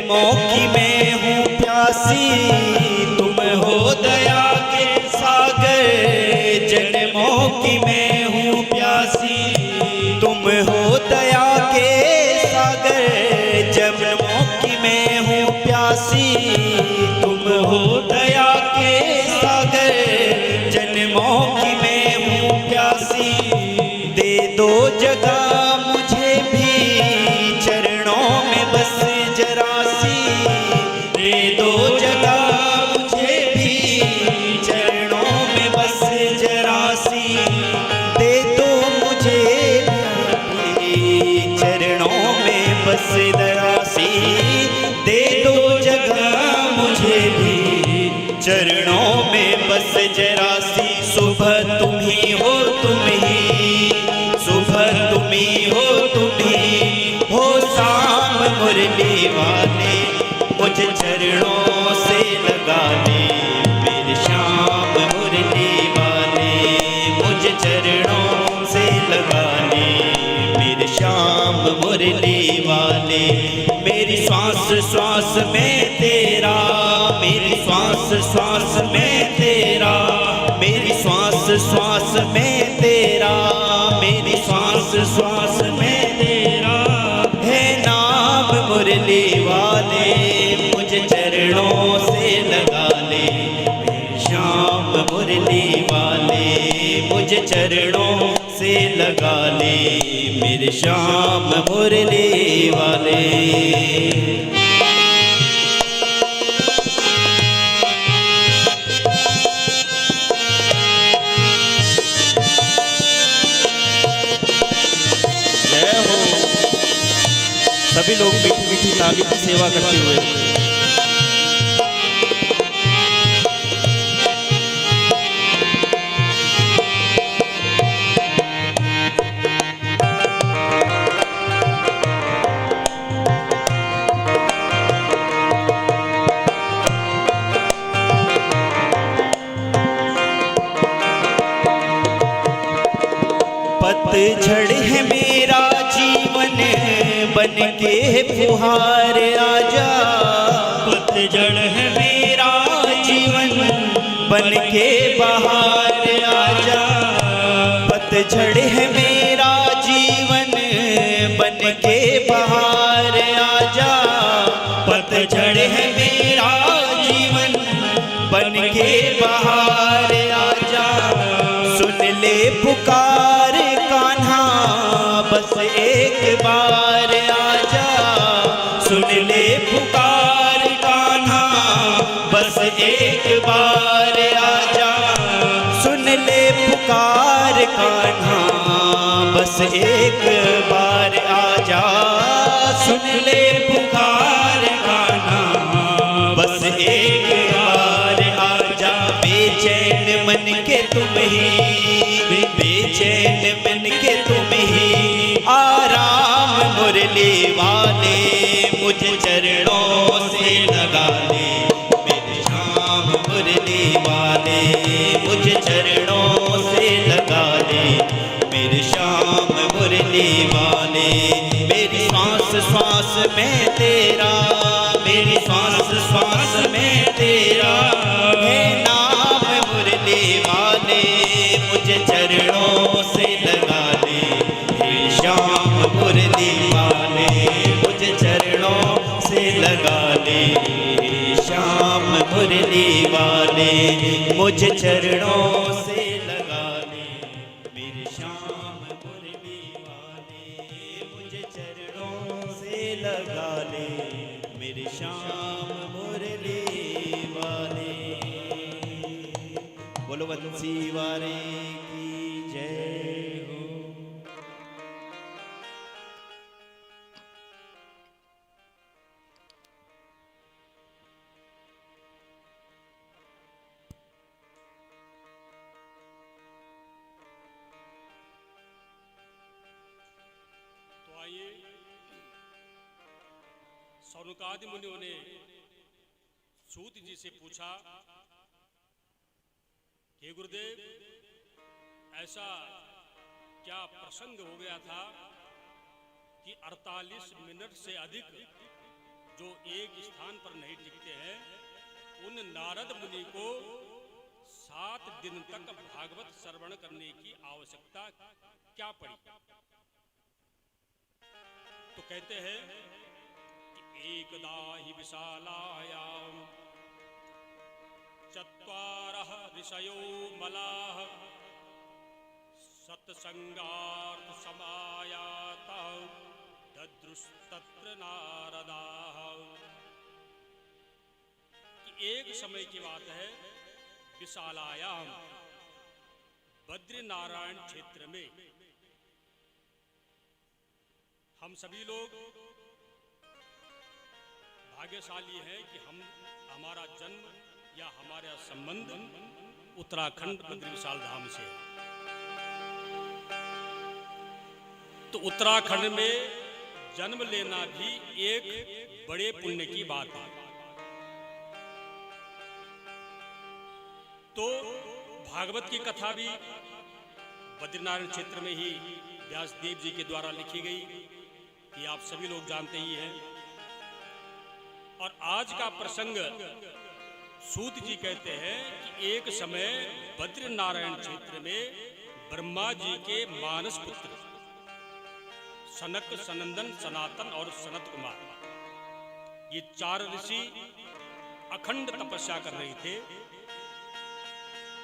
जन्मों की मैं हूँ प्यासी, तुम हो दया के सागर। जन्मों की मैं हूँ प्यासी, तुम हो दया के सागर। जन्मों की मैं हूँ प्यासी, तुम हो दया के सागर। जन्मों की मैं हूँ प्यासी, दे दो जगह मुझे भी चरणों में बस जरा सी। दे दो जगह मुझे भी चरणों में बस जरा सी। दे दो मुझे भी चरणों में बस जरा सी। दे दो जगह मुझे भी चरणों में बस जरा सी। सुबह तुम ही हो, तुम ही सुबह तुम ही हो, तुम ही हो शाम मुरली वाले। मुझे चरणों से लगा ले मेरे श्याम मुरली वाले। मुझे चरणों से लगा ले मेरे श्याम मुरली वाले। मेरी श्वास श्वास में तेरा, मेरी श्वास श्वास में तेरा, मेरी श्वास श्वास में तेरा, मेरी श्वास श्वास में तेरा है नाम मुरली वाले। मुझे चरणों से लगा ले मेरे श्याम मुरली वाले। मुझे चरणों से लगा ले मेरे श्याम मुरली वाले। सभी लोग मीठी मीठी ताली की सेवा करते हुए पतझड़ है मेरा जीवन बन के फुहार आजा। पतझड़ है मेरा जीवन बन के बहार आजा। पतझड़ है मेरा जीवन बन के बहार आजा। पतझड़ है मेरा जीवन बन के बहार आजा। सुन ले पुकार कान्हा बस एक बार आजा। सुन ले पुकार कान्हा बस एक बार आजा। सुन ले पुकार कान्हा बस एक बार आजा। सुन ले पुकार कान्हा बस एक बार आजा। बेचैन मन के तुम ही, बेचैन मन के तुम ही आराम मुरली वाले। मुझे चरणों से लगा ले मेरे श्याम मुरली वाले। मुझे चरणों से लगा ले मेरे श्याम मुरली वाले। मेरी श्वास श्वास में तेरा, मेरी श्वास श्वास में तेरा है नाम मुरली वाले। मुझे चरणों से लगा ले हे श्याम मुरली वाले। मुझे चरणों से लगा ले हे श्याम मुरली वाले। मुझे चरणों से लगा ले मेरे श्याम मुरली वाले। मुझे चरणों से लगा ले मेरे श्याम मुरली वाले। बोलो बंसी वाले की जय हो। तो आइए, सौनकादि मुनियों ने सूत जी से पूछा हे गुरुदेव, ऐसा क्या प्रसंग हो गया था कि 48 मिनट से अधिक जो एक स्थान पर नहीं टिकते हैं, उन नारद मुनि को 7 दिन तक भागवत श्रवण करने की आवश्यकता क्या पड़ी? तो कहते हैं कि एकदा हि विशालायाम चत्वारः ऋषयो मलाः सत्संगार्थ समायाता ददृस्तत्र नारदाः। कि एक समय की बात है, विशालायाम बद्रीनारायण क्षेत्र में हम सभी लोग भाग्यशाली हैं कि हमारा जन्म या हमारा संबंध उत्तराखंड बद्री विशाल धाम से है। तो उत्तराखंड में जन्म लेना भी एक बड़े पुण्य की बात है। तो भागवत की कथा भी बद्रीनारायण क्षेत्र में ही व्यासदेव जी के द्वारा लिखी गई, कि आप सभी लोग जानते ही हैं। और आज का प्रसंग सूत जी कहते हैं कि एक समय बद्रीनारायण क्षेत्र में ब्रह्मा जी के मानस पुत्र सनक, सनंदन, सनातन और सनत कुमार, ये 4 ऋषि अखंड तपस्या कर रहे थे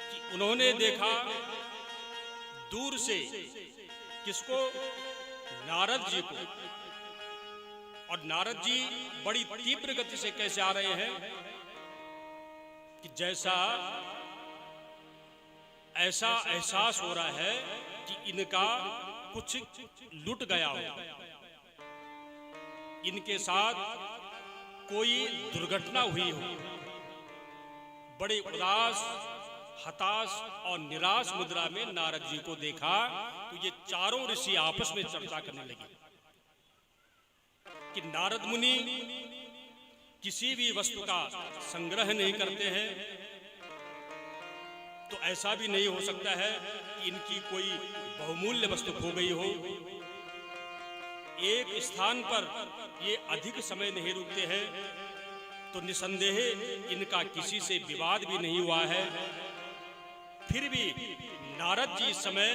कि उन्होंने देखा दूर से किसको? नारद जी को। और नारद जी बड़ी तीव्र गति से कैसे आ रहे हैं कि जैसा ऐसा एहसास हो रहा है कि इनका कुछ लुट गया हो, इनके साथ कोई दुर्घटना हुई हो। बड़े उदास, हताश और निराश मुद्रा में नारद जी को देखा तो ये 4 ऋषि आपस में चर्चा करने लगे कि नारद मुनि किसी भी वस्तु का संग्रह नहीं करते हैं, तो ऐसा भी नहीं हो सकता है कि इनकी कोई बहुमूल्य वस्तु खो गई हो। एक स्थान पर ये अधिक समय नहीं रुकते हैं, तो निसंदेह इनका किसी से विवाद भी नहीं हुआ है। फिर भी नारद जी इस समय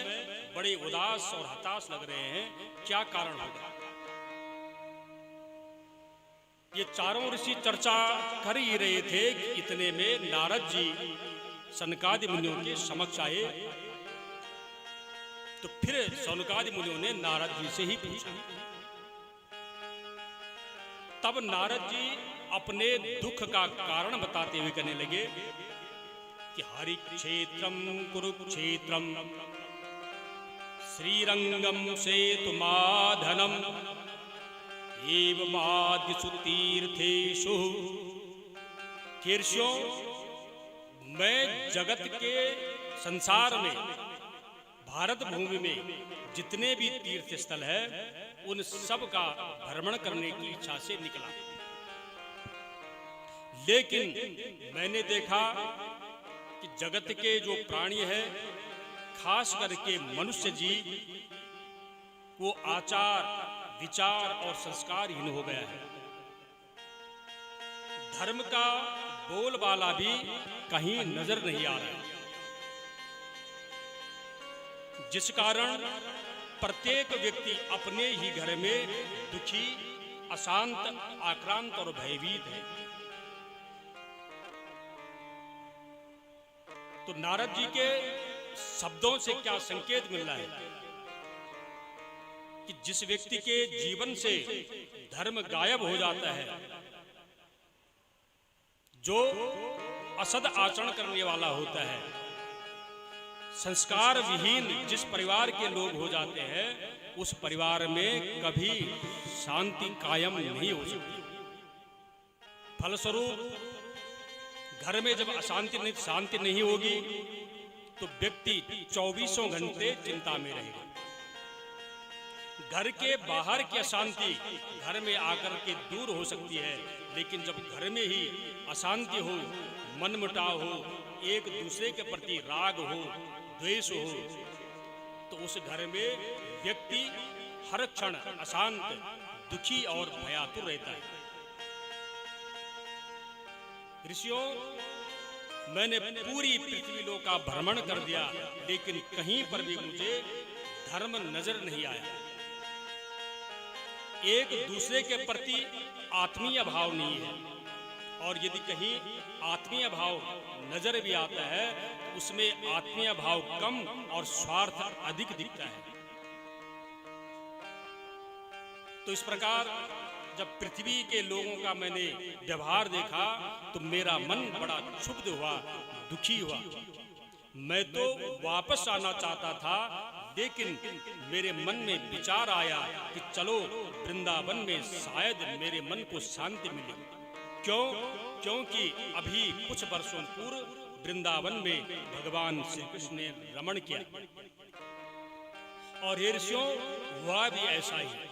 बड़े उदास और हताश लग रहे हैं, क्या कारण होगा? ये 4 ऋषि चर्चा कर ही रहे थे कि इतने में नारद जी सनकादि मुनियों के समक्ष आए। तो फिर सनकादि मुनियों ने नारद जी से ही पूछा। तब नारद जी अपने दुख का कारण बताते हुए कहने लगे कि हरि क्षेत्रम कुरुक्षेत्रम श्रीरंगम सेतुमाधनम एवमादिषु तीर्थेषु। कीर्ष्यों, मैं जगत के संसार में, भारत भूमि में जितने भी तीर्थ स्थल है उन सब का भ्रमण करने की इच्छा से निकला, लेकिन मैंने देखा कि जगत के जो प्राणी है, खास करके मनुष्य जीव, वो आचार, विचार और संस्कारहीन हो गया है। धर्म का बोलबाला भी कहीं नजर नहीं आ रहा है, जिस कारण प्रत्येक व्यक्ति अपने ही घर में दुखी, अशांत, आक्रांत और भयभीत है। तो नारद जी के शब्दों से क्या संकेत मिल रहा है कि जिस व्यक्ति के जीवन से धर्म गायब हो जाता है, जो असद आचरण करने वाला होता है, संस्कार विहीन जिस परिवार के लोग हो जाते हैं, उस परिवार में कभी शांति कायम नहीं हो सकती। फलस्वरूप घर में जब शांति नहीं होगी तो व्यक्ति 24 घंटे चिंता में रहेगा। घर के बाहर की अशांति घर में आकर के दूर हो सकती है, लेकिन जब घर में ही अशांति हो, मनमुटाव हो, एक दूसरे के प्रति राग हो, द्वेष हो, तो उस घर में व्यक्ति हर क्षण अशांत, दुखी और भयातुर रहता है। ऋषियों, मैंने पूरी पृथ्वी लोक का भ्रमण कर दिया, लेकिन कहीं पर भी मुझे धर्म नजर नहीं आया। एक दूसरे के प्रति आत्मीय भाव नहीं है, और यदि कहीं आत्मीय भाव नजर भी आता है तो उसमें आत्मीय भाव कम और स्वार्थ अधिक दिखता है। तो इस प्रकार जब पृथ्वी के लोगों का मैंने व्यवहार देखा तो मेरा मन बड़ा क्षुब्ध हुआ, दुखी हुआ। मैं तो वापस आना चाहता था, लेकिन मेरे मन में विचार आया कि चलो वृंदावन में शायद मेरे मन को शांति मिले। क्यों? क्योंकि अभी कुछ वर्षों पूर्व वृंदावन में भगवान श्री कृष्ण ने रमण किया, और हे ऋषियों, हुआ भी ऐसा ही।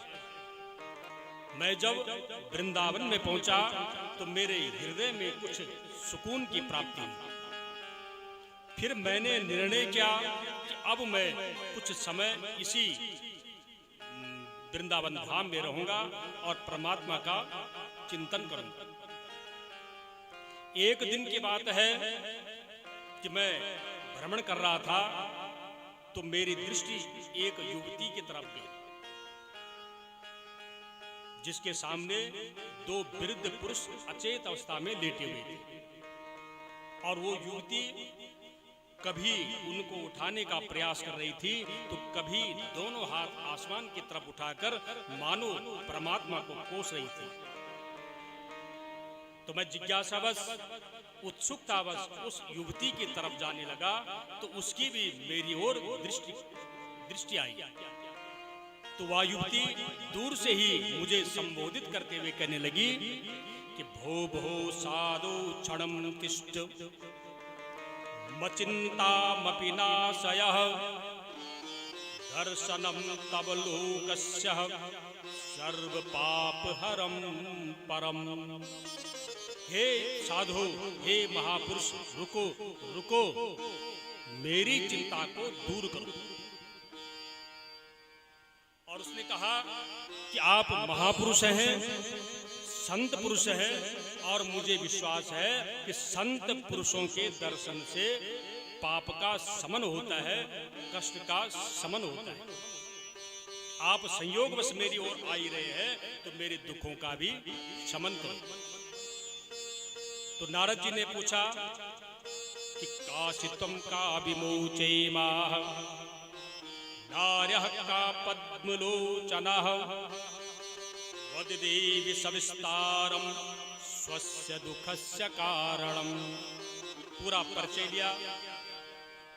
मैं जब वृंदावन में पहुंचा तो मेरे हृदय में कुछ सुकून की प्राप्ति हुई। फिर मैंने निर्णय किया कि अब मैं कुछ समय इसी वृंदावन धाम में रहूंगा और परमात्मा का चिंतन करूंगा। एक दिन की बात है कि मैं भ्रमण कर रहा था तो मेरी दृष्टि एक युवती की तरफ गई, जिसके सामने दो वृद्ध पुरुष अचेत अवस्था में लेटे हुए थे, और वो युवती कभी उनको उठाने का प्रयास कर रही थी तो कभी दोनों हाथ आसमान की तरफ उठाकर मानो परमात्मा को कोस रही थी। तो मैं जिज्ञासावश, उत्सुकतावश उस युवती की तरफ जाने लगा तो उसकी भी मेरी ओर दृष्टि आई। तो वह युवती दूर से ही मुझे संबोधित करते हुए कहने लगी कि भो भो साधु क्षणम तिष्ठ मचिंतामपि नाशयः दर्शनम तव लोकस्य सर्व पाप हरम परम। हे साधु, हे महापुरुष, रुको रुको, मेरी चिंता को दूर करो। और उसने कहा कि आप महापुरुष हैं, संत पुरुष हैं, और मुझे विश्वास है कि संत पुरुषों के दर्शन से पाप का शमन होता है, कष्ट का शमन होता है। आप संयोगवश मेरी ओर आ ही रहे हैं तो मेरे दुखों का भी शमन करो। तो नारद जी ने पूछा कि काशित्वं का विमोचे माह नार्यः का पद्मलोचनः वद देवी सविस्तारम स्वस्य दुखस्य कारणम। पूरा परिचय लिया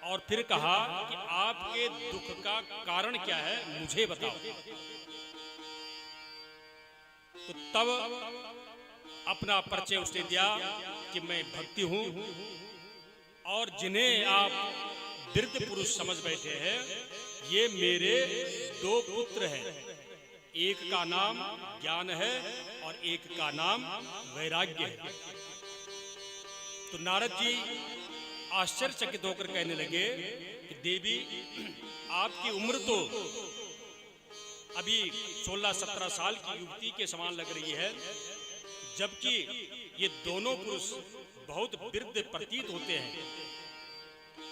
और फिर कहा कि आपके दुख का कारण क्या है, मुझे बताओ। तो तब अपना परिचय उसने दिया कि मैं भक्ति हूं, और जिन्हें आप वृद्ध पुरुष समझ बैठे हैं ये मेरे दो पुत्र हैं, एक का नाम ज्ञान है और एक का नाम वैराग्य है। तो नारद जी आश्चर्यचकित होकर कहने लगे कि देवी, आपकी उम्र तो अभी 16-17 साल की युवती के समान लग रही है, जबकि ये दोनों पुरुष बहुत वृद्ध प्रतीत होते हैं।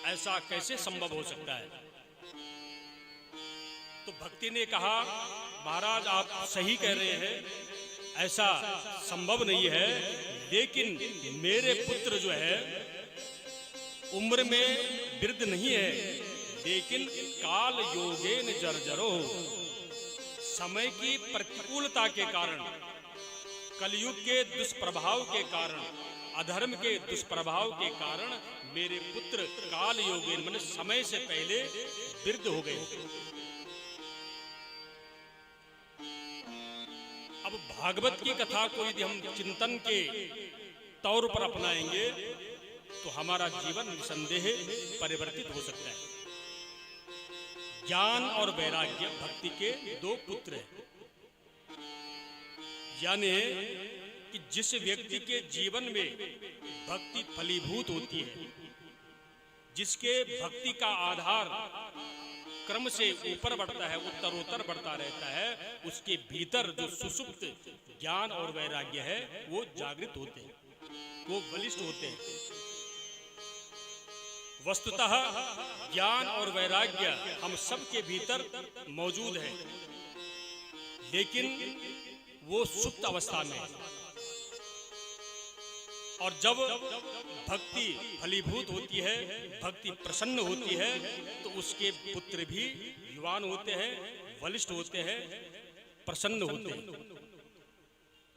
ऐसा कैसे संभव हो सकता है? तो भक्ति ने कहा, महाराज आप सही कह रहे हैं, ऐसा संभव नहीं है, लेकिन मेरे पुत्र जो है उम्र में वृद्ध नहीं है, लेकिन काल योगेन जर्जरो, समय की प्रतिकूलता के कारण, कलयुग के दुष्प्रभाव के कारण, अधर्म के दुष्प्रभाव के कारण मेरे पुत्र काल योगेन माने समय से पहले वृद्ध हो गए। अब भागवत की कथा को यदि हम चिंतन के तौर पर अपनाएंगे तो हमारा जीवन निसंदेह परिवर्तित हो सकता है। ज्ञान और वैराग्य भक्ति के दो पुत्र हैं। यानी कि जिस व्यक्ति के जीवन में भक्ति फलीभूत होती है, जिसके भक्ति का आधार क्रम से ऊपर बढ़ता है, उत्तरोत्तर बढ़ता रहता है, उसके भीतर जो सुसुप्त ज्ञान और वैराग्य है वो जागृत होते हैं। वो बलिष्ठ होते हैं। वस्तुतः ज्ञान और वैराग्य हम सबके भीतर मौजूद है, लेकिन वो सुप्त अवस्था में है। और जब भक्ति फलीभूत होती है, भक्ति प्रसन्न होती है, तो उसके पुत्र भी युवान होते हैं, बलिष्ठ होते हैं, प्रसन्न होते हैं।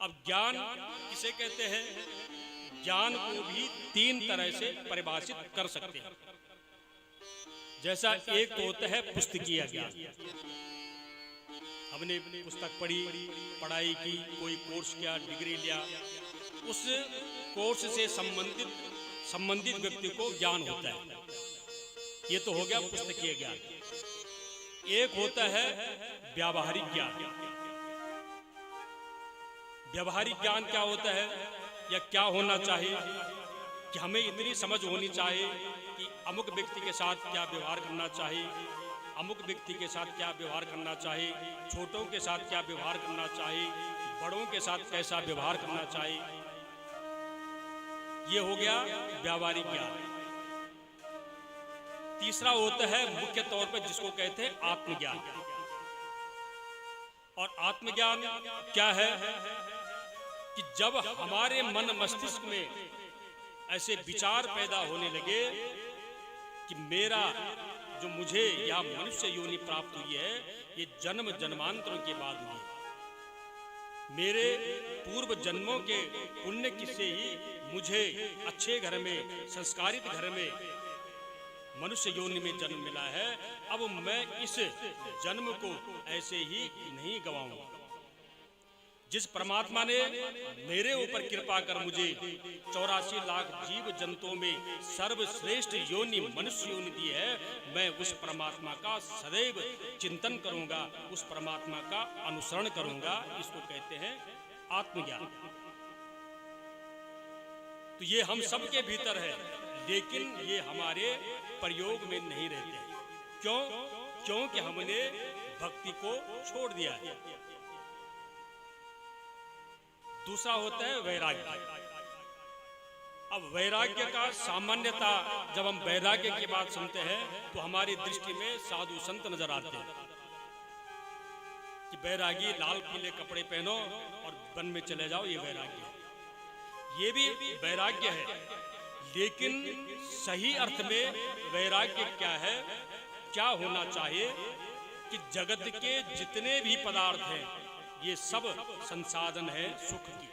अब ज्ञान किसे कहते हैं? ज्ञान को भी तीन तरह से परिभाषित कर सकते हैं। जैसा एक तो होता है पुस्तकीय ज्ञान, हमने पुस्तक पढ़ी, पढ़ाई की, कोई कोर्स किया, डिग्री लिया, उस कोर्स से संबंधित व्यक्ति को ज्ञान होता है। ये तो हो गया पुस्तकीय ज्ञान। एक होता है व्यावहारिक ज्ञान। व्यावहारिक ज्ञान क्या होता है या क्या होना चाहिए कि हमें इतनी समझ होनी चाहिए कि अमुक व्यक्ति के साथ क्या व्यवहार करना चाहिए, अमुक व्यक्ति के साथ क्या व्यवहार करना चाहिए, छोटों के साथ क्या व्यवहार करना चाहिए, बड़ों के साथ कैसा व्यवहार करना चाहिए। ये हो गया व्यावहारिक ज्ञान। तीसरा होता है मुख्य तौर पर जिसको कहते हैं आत्मज्ञान। और आत्मज्ञान क्या है कि जब हमारे मन मस्तिष्क में ऐसे विचार पैदा होने लगे कि मेरा जो मुझे या मनुष्य योनि प्राप्त हुई है, ये जन्म जन्मांतरों के बाद हुई है। मेरे पूर्व जन्मों के पुण्य किससे ही मुझे अच्छे घर में, संस्कारित घर में, मनुष्य योनि में जन्म मिला है। अब मैं इस जन्म को ऐसे ही नहीं गवाऊंगा। जिस परमात्मा ने मेरे ऊपर कृपा कर मुझे 84 लाख जीव जंतुओं में सर्वश्रेष्ठ योनि मनुष्य योनि दी है, मैं उस परमात्मा का सदैव चिंतन करूंगा, उस परमात्मा का अनुसरण करूंगा। इसको कहते हैं आत्मज्ञान। तो ये हम सबके भीतर है, लेकिन ये हमारे प्रयोग में नहीं रहते। क्यों? क्योंकि हमने भक्ति को छोड़ दिया है। दूसरा होता है वैराग्य। अब वैराग्य का सामान्यता जब हम वैराग्य की बात सुनते हैं तो हमारी दृष्टि में साधु संत नजर आते हैं कि वैरागी लाल पीले कपड़े पहनो और वन में चले जाओ, ये वैराग्य है। ये भी वैराग्य है, लेकिन सही अर्थ में वैराग्य क्या है, क्या होना चाहिए कि जगत के जितने भी पदार्थ हैं ये सब संसाधन है सुख की।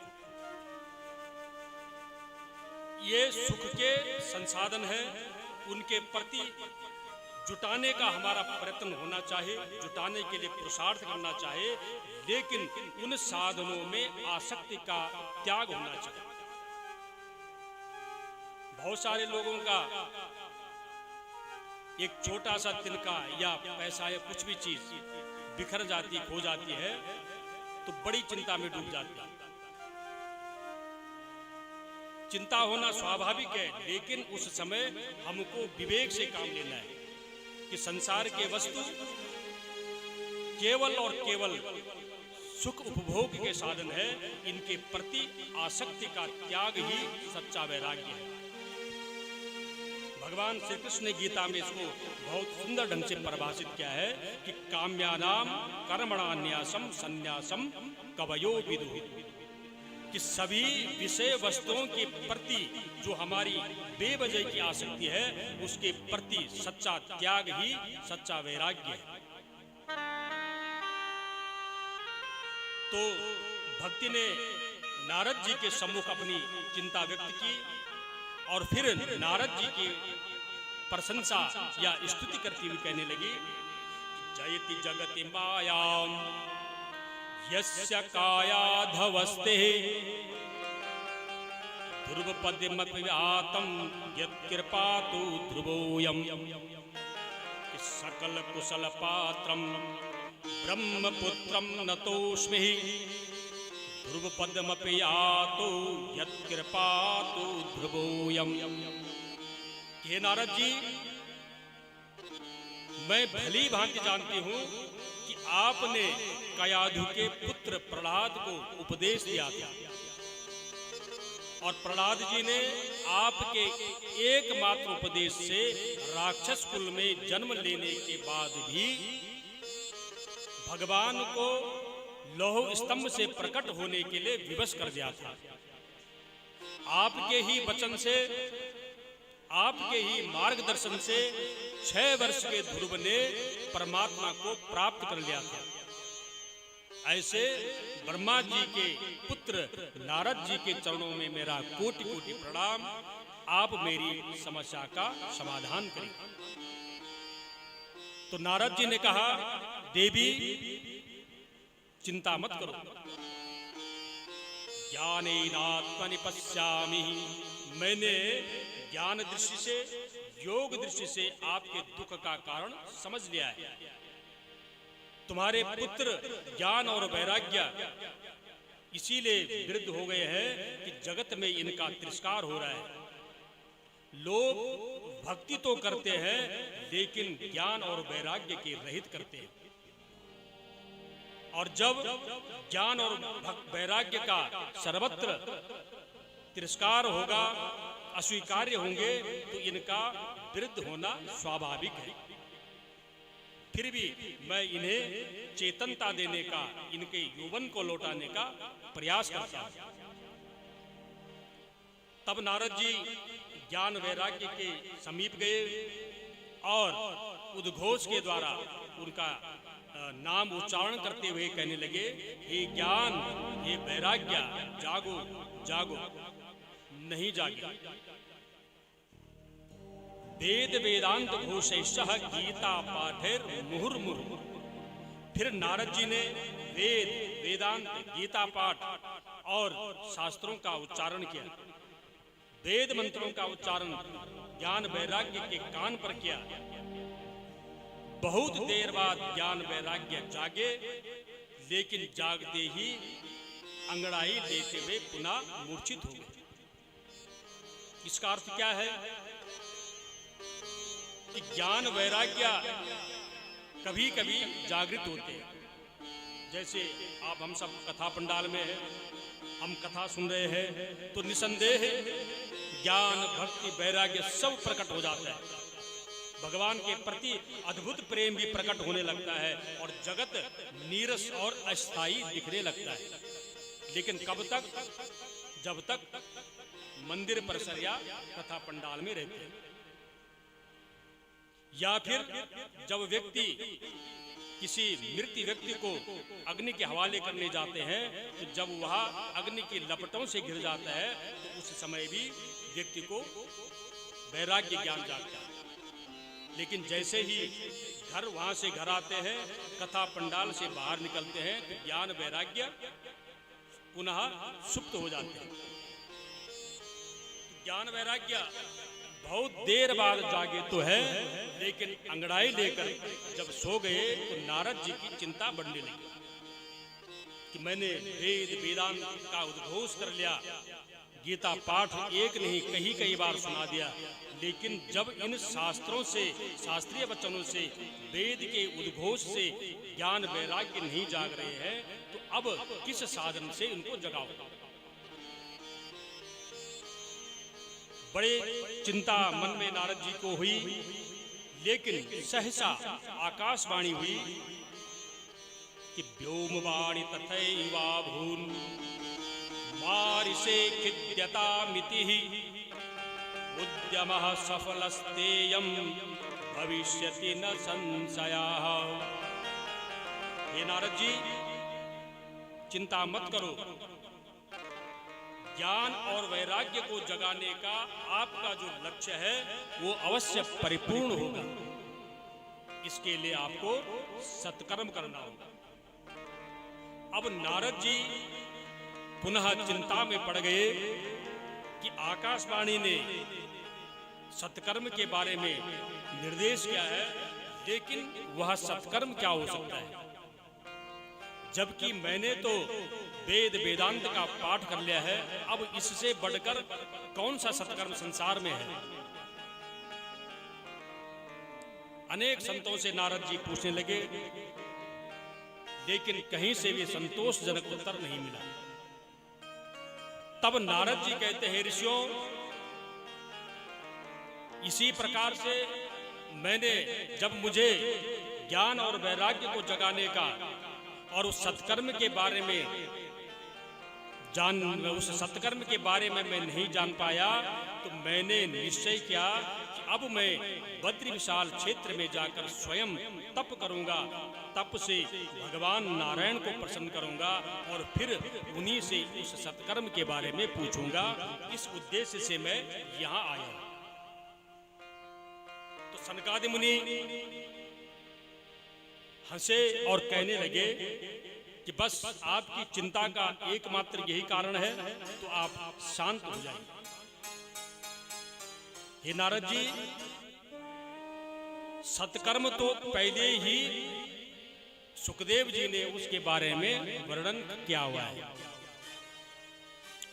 ये सुख के संसाधन है, उनके प्रति जुटाने का हमारा प्रयत्न होना चाहिए, जुटाने के लिए पुरुषार्थ करना चाहिए, लेकिन उन साधनों में आसक्ति का त्याग होना चाहिए। बहुत सारे लोगों का एक छोटा सा तिनका या पैसा या कुछ भी चीज बिखर जाती, खो जाती है तो बड़ी चिंता में डूब जाती है। चिंता होना स्वाभाविक है, लेकिन उस समय हमको विवेक से काम लेना है कि संसार के वस्तु केवल और केवल सुख उपभोग के साधन है, इनके प्रति आसक्ति का त्याग ही सच्चा वैराग्य है। भगवान श्री कृष्ण ने गीता में इसको बहुत सुंदर ढंग से परिभाषित किया है कि काम्यानाम कर्मणान्यासम संन्यासम कवयो विदुः, कि सभी विषय वस्तुओं के प्रति जो हमारी बेवजह की आसक्ति है, उसके प्रति सच्चा त्याग ही सच्चा वैराग्य है। तो भक्ति ने नारद जी के सम्मुख अपनी चिंता व्यक्त की और फिर नारद जी की प्रशंसा या स्तुति करती हुई कहने लगी, जयति जगति मायाम यस्य कायाधवस्ते ध्रुवपदमप्यातं यत्कृपातु ध्रुवोऽयम्। सकल कुशल पात्रम ब्रह्मपुत्रम नतोस्मि ध्रुवपदमप्यातो यत्कृपातु ध्रुवोऽयम्। हे नारद जी, मैं भली भांति जानती हूं कि आपने कयाधु के पुत्र प्रहलाद को उपदेश दिया था और प्रहलाद जी ने आपके एकमात्र उपदेश से राक्षस कुल में जन्म लेने के बाद भी भगवान को लौह स्तंभ से प्रकट होने के लिए विवश कर दिया था। आपके ही वचन से, आपके ही मार्गदर्शन से 6 वर्ष के ध्रुव ने परमात्मा को प्राप्त कर लिया था। ऐसे ब्रह्मा जी के पुत्र नारद जी के चरणों में मेरा कोटि कोटि प्रणाम। आप मेरी समस्या का समाधान करें। तो नारद जी ने कहा, देवी चिंता मत करो, ज्ञानेनात्मनि पश्यामि, मैंने ज्ञान दृष्टि से, योग दृष्टि से आपके दुख का कारण समझ लिया है। तुम्हारे पुत्र ज्ञान और वैराग्य इसीलिए वृद्ध हो गए हैं कि जगत में इनका तिरस्कार हो रहा है। लोग भक्ति तो करते हैं लेकिन ज्ञान और वैराग्य के रहित करते हैं। और जब ज्ञान और वैराग्य का सर्वत्र तिरस्कार होगा, अस्वीकार्य होंगे, तो इनका वृद्ध होना स्वाभाविक है। फिर भी मैं इन्हें चेतनता देने का, इनके यौवन को लौटाने का प्रयास करता हूं। तब नारद जी ज्ञान वैराग्य के समीप गए और उद्घोष के द्वारा उनका नाम उच्चारण करते हुए कहने लगे, हे ज्ञान, हे वैराग्य, जागो जागो, नहीं जागे। वेद वेदांत घोषैषः गीता पाठेर मुहुर्मुहुः। फिर नारद जी ने वेद वेदांत गीता पाठ और शास्त्रों का उच्चारण किया। वेद मंत्रों का उच्चारण ज्ञान वैराग्य के कान पर किया। बहुत देर बाद ज्ञान वैराग्य जागे, लेकिन जागते ही अंगड़ाई लेते हुए पुनः मूर्छित हो गए। इसका अर्थ क्या है कि ज्ञान वैराग्य कभी कभी जागृत होते हैं। जैसे आप हम सब कथा पंडाल में हैं, हम कथा सुन रहे हैं तो निसंदेह ज्ञान भक्ति वैराग्य सब प्रकट हो जाता है। भगवान के प्रति अद्भुत प्रेम भी प्रकट होने लगता है और जगत नीरस और अस्थायी दिखने लगता है। लेकिन कब तक? जब तक मंदिर परिसर या कथा पंडाल में रहते हैं, या फिर जब व्यक्ति किसी मृत व्यक्ति को अग्नि के हवाले करने जाते हैं, तो जब वह अग्नि की लपटों से घिर जाता है तो उस समय भी व्यक्ति को वैराग्य ज्ञान जागता है। लेकिन जैसे ही वहां से घर आते हैं, कथा पंडाल से बाहर निकलते हैं, तो ज्ञान वैराग्य पुनः सुप्त हो जाते हैं। ज्ञान वैराग्य बहुत देर बाद जागे तो है, लेकिन अंगड़ाई लेकर जब सो गए तो नारद जी की चिंता बढ़ने लगी कि मैंने वेद वेदांत का उद्घोष कर लिया, गीता पाठ एक नहीं कई बार सुना दिया, लेकिन जब इन शास्त्रों से, शास्त्रीय वचनों से, वेद के उद्घोष से ज्ञान वैराग्य नहीं जाग रहे हैं, तो अब किस साधन से इनको जगाओ। बड़े चिंता मन में नारद जी को हुई, लेकिन सहसा आकाशवाणी हुई कि व्योमवाणी तथैवाभून् मारिषे खिद्यतामिति उद्यमः सफलस्तेयं भविष्यति न संशयः। हे नारद जी, चिंता मत करो, ज्ञान और वैराग्य को जगाने का आपका जो लक्ष्य है वो अवश्य परिपूर्ण होगा। इसके लिए आपको सत्कर्म करना होगा। अब नारद जी पुनः चिंता में पड़ गए कि आकाशवाणी ने सत्कर्म के बारे में निर्देश किया है, लेकिन वह सत्कर्म क्या हो सकता है, जबकि मैंने तो वेद वेदांत का पाठ कर लिया है। अब इससे बढ़कर कौन सा सत्कर्म संसार में है? अनेक संतों से नारद जी पूछने लगे, लेकिन कहीं से भी संतोषजनक उत्तर नहीं मिला। तब नारद जी कहते हैं, ऋषियों, इसी प्रकार से मैंने जब मुझे ज्ञान और वैराग्य को जगाने का और उस सत्कर्म के बारे में उस सत्कर्म के बारे में मैं नहीं जान पाया, तो मैंने निश्चय किया कि अब मैं बद्री विशाल क्षेत्र में जाकर स्वयं तप करूंगा, तप से भगवान नारायण को प्रसन्न करूंगा और फिर उन्हीं से उस सत्कर्म के बारे में पूछूंगा। इस उद्देश्य से मैं यहाँ आया हूं। तो सनकादि मुनि हंसे और कहने लगे कि बस आपकी चिंता का एकमात्र यही कारण है, तो आप शांत हो जाइए। हे नारद जी, सत्कर्म तो पहले ही सुखदेव जी ने उसके बारे में वर्णन किया हुआ है।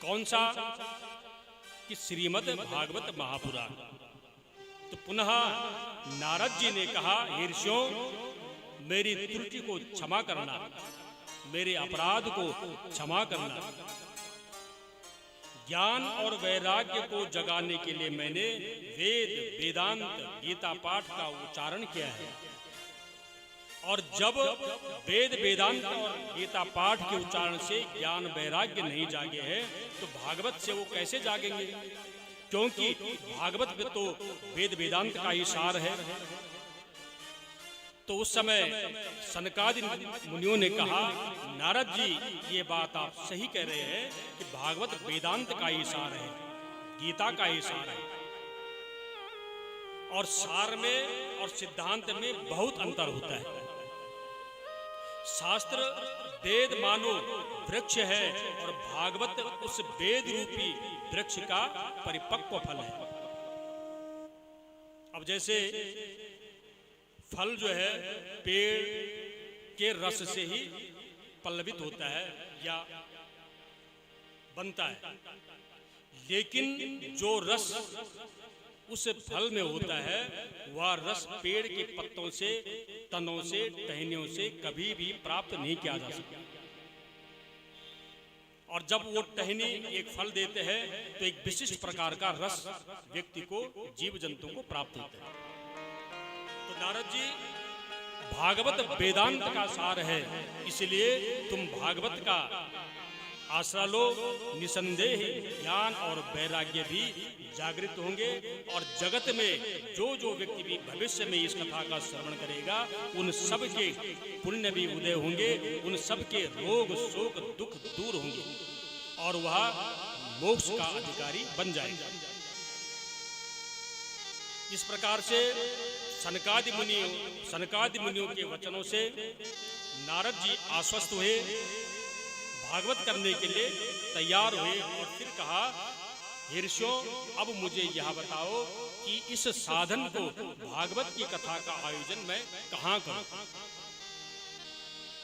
कौन सा? कि श्रीमद् भागवत महापुराण। तो पुनः नारद जी ने कहा, हे ऋषियों, मेरी त्रुटि को क्षमा करना, मेरे अपराध को क्षमा करना। ज्ञान और वैराग्य को जगाने के लिए मैंने वेद, वेदांत, गीता पाठ का उच्चारण किया है। और जब वेद, वेदांत और गीता पाठ के उच्चारण से ज्ञान वैराग्य नहीं जागे हैं, तो भागवत से वो कैसे जागेंगे? क्योंकि भागवत में तो वेद वेदांत का ही सार है। तो उस समय सनकादि मुनियों ने कहा, नारद जी, ये बात आप सही कह रहे हैं कि भागवत वेदांत का ही सार है, गीता का ही सार है। और सार में और सिद्धांत में बहुत अंतर होता है। शास्त्र वेद मानो वृक्ष है और भागवत उस वेद रूपी वृक्ष का परिपक्व फल है। अब जैसे फल जो है पेड़ के रस से ही पल्लवित होता है या बनता है, लेकिन जो रस उस फल में होता है वह रस पेड़ के पत्तों से, तनों से, टहनियों से कभी भी प्राप्त नहीं किया जा सकता। और जब वो टहनी एक फल देते हैं तो एक विशिष्ट प्रकार का रस व्यक्ति को, जीव जंतु को प्राप्त होता है। तो नारद जी, भागवत वेदांत का सार है, इसलिए तुम भागवत का आश्रय लो, निसंदेह ज्ञान और वैराग्य भी जागृत होंगे। और जगत में जो जो व्यक्ति भी भविष्य में इस कथा का श्रवण करेगा, उन सब के पुण्य भी उदय होंगे, उन सब के रोग शोक दुख दूर होंगे और वह मोक्ष का अधिकारी बन जाएगा। इस प्रकार से सनकादि मुनियों के वचनों से नारद जी आश्वस्त हुए, भागवत करने के लिए तैयार हुए और फिर कहा, हे ऋषियों, अब मुझे यह बताओ कि इस साधन को, भागवत की कथा का आयोजन मैं कहाँ करूं?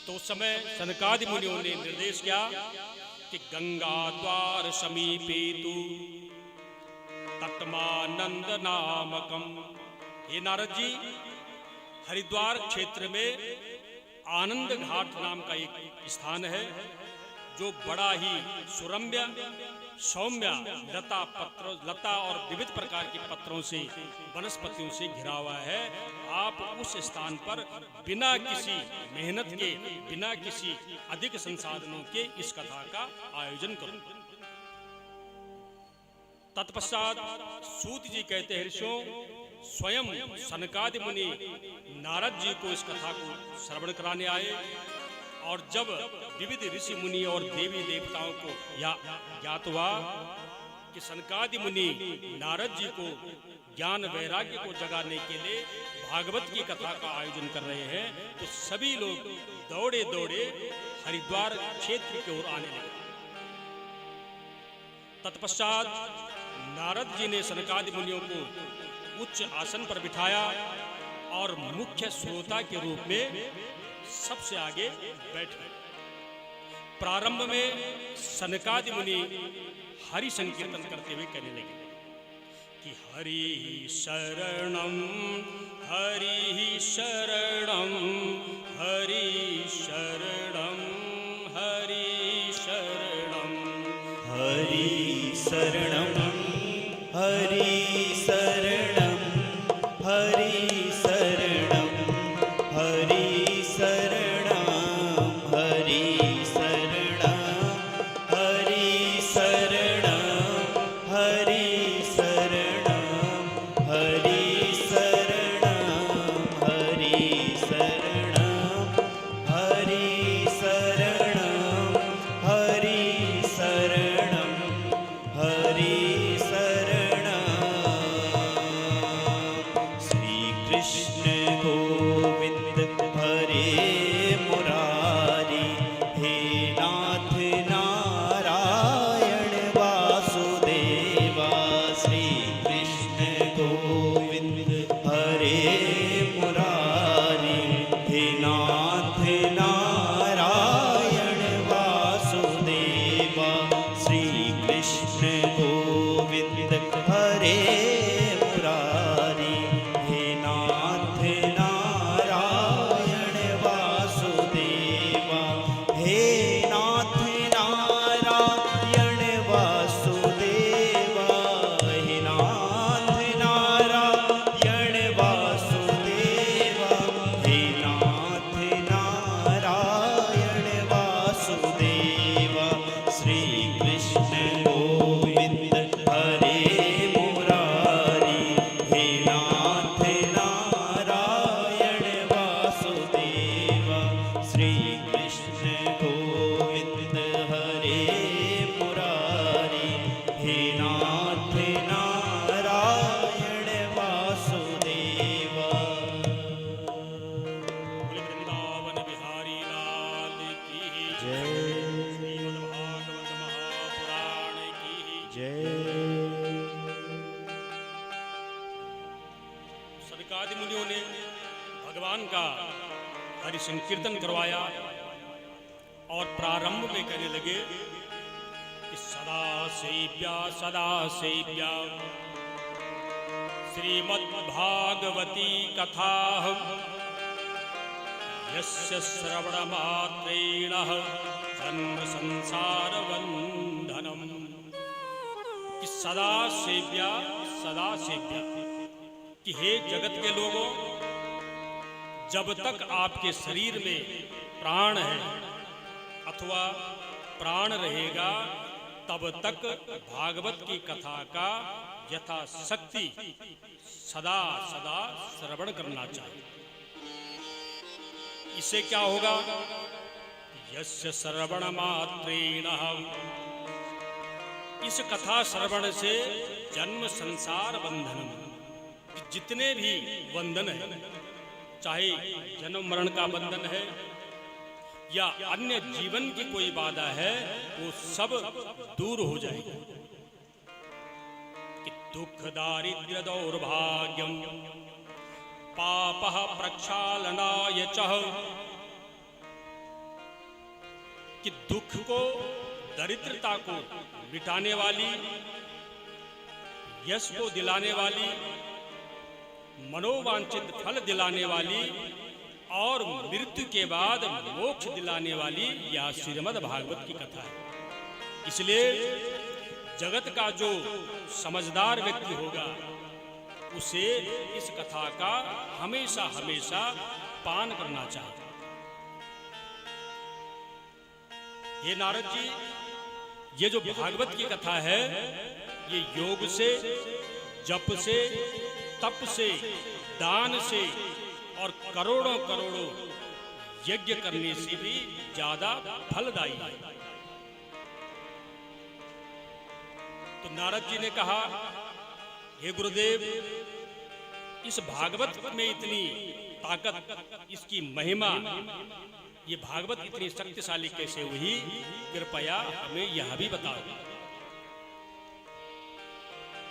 तो उस समय सनकादि मुनियों ने निर्देश किया कि गंगा द्वार समीपे तु तटमानंद नामकम। हे नारद जी, हरिद्वार क्षेत्र में आनंद घाट नाम का एक स्थान है, जो बड़ा ही सुरम्य, सौम्य लता और विविध प्रकार के पत्रों से, वनस्पतियों से घिरा हुआ है। आप उस स्थान पर बिना किसी मेहनत के, बिना किसी अधिक संसाधनों के इस कथा का आयोजन करो। तत्पश्चात सूत जी कहते हैं, ऋषियों, स्वयं सनकादि मुनि नारद जी को इस कथा को श्रवण कराने आए। और जब विविध ऋषि मुनि और देवी देवताओं को ज्ञात हुआ कि सनकादि मुनि नारद जी को ज्ञान वैराग्य को जगाने के लिए भागवत की कथा का आयोजन कर रहे हैं, तो सभी लोग दौड़े दौड़े हरिद्वार क्षेत्र की ओर आने लगे। तत्पश्चात नारद जी ने सनकादि मुनियों को उच्च आसन पर बिठाया और मुख्य श्रोता के रूप में सबसे आगे बैठ गए। प्रारंभ में सनकादि मुनि हरि संकीर्तन करते हुए कहने लगे कि हरि शरणम, हरि शरणम, हरि शरणम, हरि शरणम, हरि शरणं हरि शरणं हरि शरणं हरि शरणं हरि शरणं हरि शरणं हरि शरणं हरि शरणं हरि शरणं हरि शरणं हरि शरणं हरि शरणं श्री कृष्ण गोविंद हरे मुरारी हे नाथ नारायण वासुदेवा श्री कृष्ण गोविंद हरे मुरारी हे नाथ नारायण वासुदेवा श्री कृष्ण गोविंद हरे मुरारी हे नाथ नारायण वासुदेवा हे नाथ नारायण वासुदेवा हे नाथ नारायण वासुदेवा हे नाथ नारायण वासुदेवा श्री कृष्ण गोविंद हरे मुरारी हे नाथ नारायण वासुदेवा श्री कृष्ण गोविंद हरे मुरारी हे नाथ नारायण वासुदेवा। बोले वृंदावन बिहारी लाल की जय श्रीमद् भागवत महापुराण की जय सनकादि मुनियों ने भगवान का हरि संकीर्तन करवाया और प्रारंभ में कहने लगे कि सदा सेव्या श्रीमद् भागवती कथा यस्य श्रवण मात्रेण जन्म संसार बंधनम कि सदा सेव्या कि हे जगत के लोगों, जब तक आपके शरीर में प्राण है अथवा प्राण रहेगा तब तक भागवत की कथा का यथाशक्ति सदा सदा श्रवण करना चाहिए। इससे क्या होगा? यस्य श्रवण मात्रेण, इस कथा श्रवण से जन्म संसार बंधन, जितने भी बंधन है, चाहे जन्म मरण का बंधन है या अन्य जीवन की कोई बाधा है, वो सब दूर हो जाएगा। कि दुख दारिद्र्य दौर्भाग्यम पापः प्रक्षालनाय चह, कि दुख को दरिद्रता को मिटाने वाली, यश को दिलाने वाली, मनोवांछित फल दिलाने वाली और मृत्यु के बाद मोक्ष दिलाने वाली यह श्रीमद् भागवत की कथा है। इसलिए जगत का जो समझदार व्यक्ति होगा उसे इस कथा का हमेशा हमेशा पान करना चाहिए। ये नारद जी, ये जो भागवत की कथा है, ये योग से, जप से, तप से, दान से और करोड़ों करोड़ों यज्ञ करने से भी ज्यादा फलदायी है। तो नारद जी ने कहा, हे गुरुदेव, इस भागवत में इतनी ताकत, इसकी महिमा, ये भागवत इतनी शक्तिशाली कैसे हुई, कृपया हमें यह भी बताओ।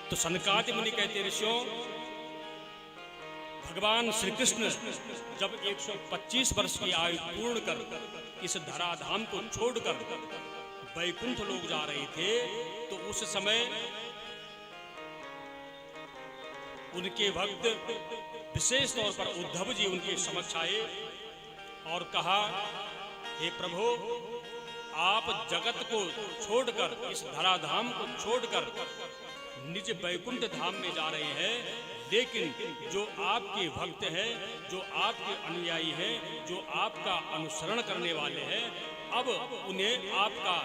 तो सनकादि मुनि कहते, ऋषियों, भगवान श्री कृष्ण जब 125 वर्ष की आयु पूर्ण कर इस धराधाम को छोड़कर वैकुंठ लोग जा रहे थे, तो उस समय उनके भक्त विशेष तौर पर उद्धव जी उनके समक्ष आए और कहा, हे प्रभु, आप जगत को छोड़कर, इस धराधाम को छोड़कर निज वैकुंठ धाम में जा रहे हैं, लेकिन जो आपके भक्त हैं, जो आपके अनुयायी हैं, जो आपका अनुसरण करने वाले हैं, अब उन्हें आपका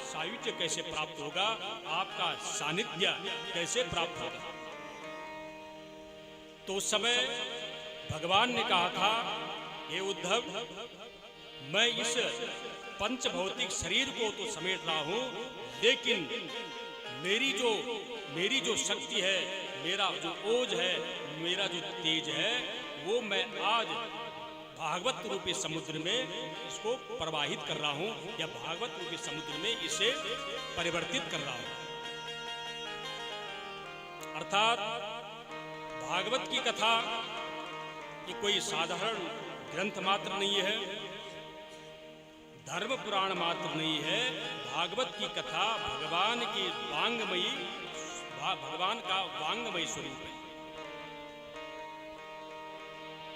सायुज्य कैसे प्राप्त होगा, आपका सानिध्य कैसे प्राप्त होगा। तो उस समय भगवान ने कहा था, हे उद्धव, मैं इस पंच भौतिक शरीर को तो समेट रहा हूं, लेकिन मेरी जो शक्ति है, मेरा जो ओज है, मेरा जो तेज है, वो मैं आज भागवत रूपी समुद्र में इसको प्रवाहित कर रहा हूं, या भागवत रूपी समुद्र में इसे परिवर्तित कर रहा हूं। अर्थात भागवत की कथा ये कोई साधारण ग्रंथ मात्र नहीं है, धर्म पुराण मात्र नहीं है। भागवत की कथा भगवान की भगवान का वांगमयी स्वरूप है।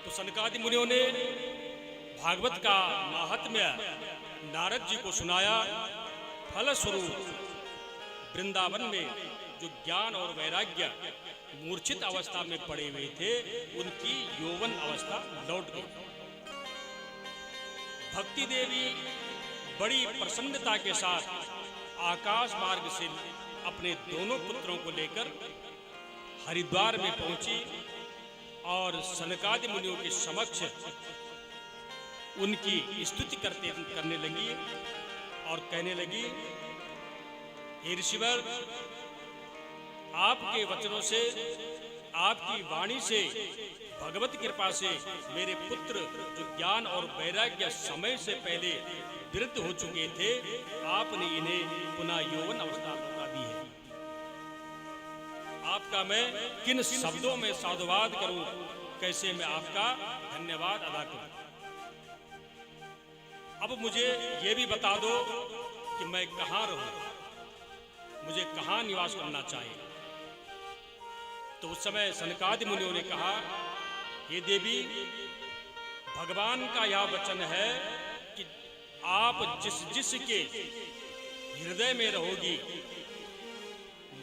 तो सनकादि मुनियों ने भागवत का महात्म्य नारद जी को सुनाया। फलस्वरूप वृंदावन में जो ज्ञान और वैराग्य मूर्छित अवस्था में पड़े हुए थे, उनकी यौवन अवस्था लौट गई। भक्ति देवी बड़ी प्रसन्नता के साथ आकाश मार्ग से अपने दोनों पुत्रों को लेकर हरिद्वार में पहुंची और सनकादि मुनियों के समक्ष उनकी स्तुति करने लगी और कहने लगी, हे ऋषिवर, आपके वचनों से, आपकी वाणी से, भगवत कृपा से मेरे पुत्र जो ज्ञान और वैराग्य समय से पहले वृद्ध हो चुके थे, आपने इन्हें पुनः यौवन अवस्था लौटा दी है। आपका मैं किन शब्दों में साधुवाद करूं, कैसे मैं आपका धन्यवाद अदा करूं। अब मुझे ये भी बता दो कि मैं कहां रहूं, मुझे कहां निवास करना चाहिए। तो उस समय सनकादि मुनियों ने कहा, हे देवी, भगवान का यह वचन है कि आप जिस के हृदय में रहोगी,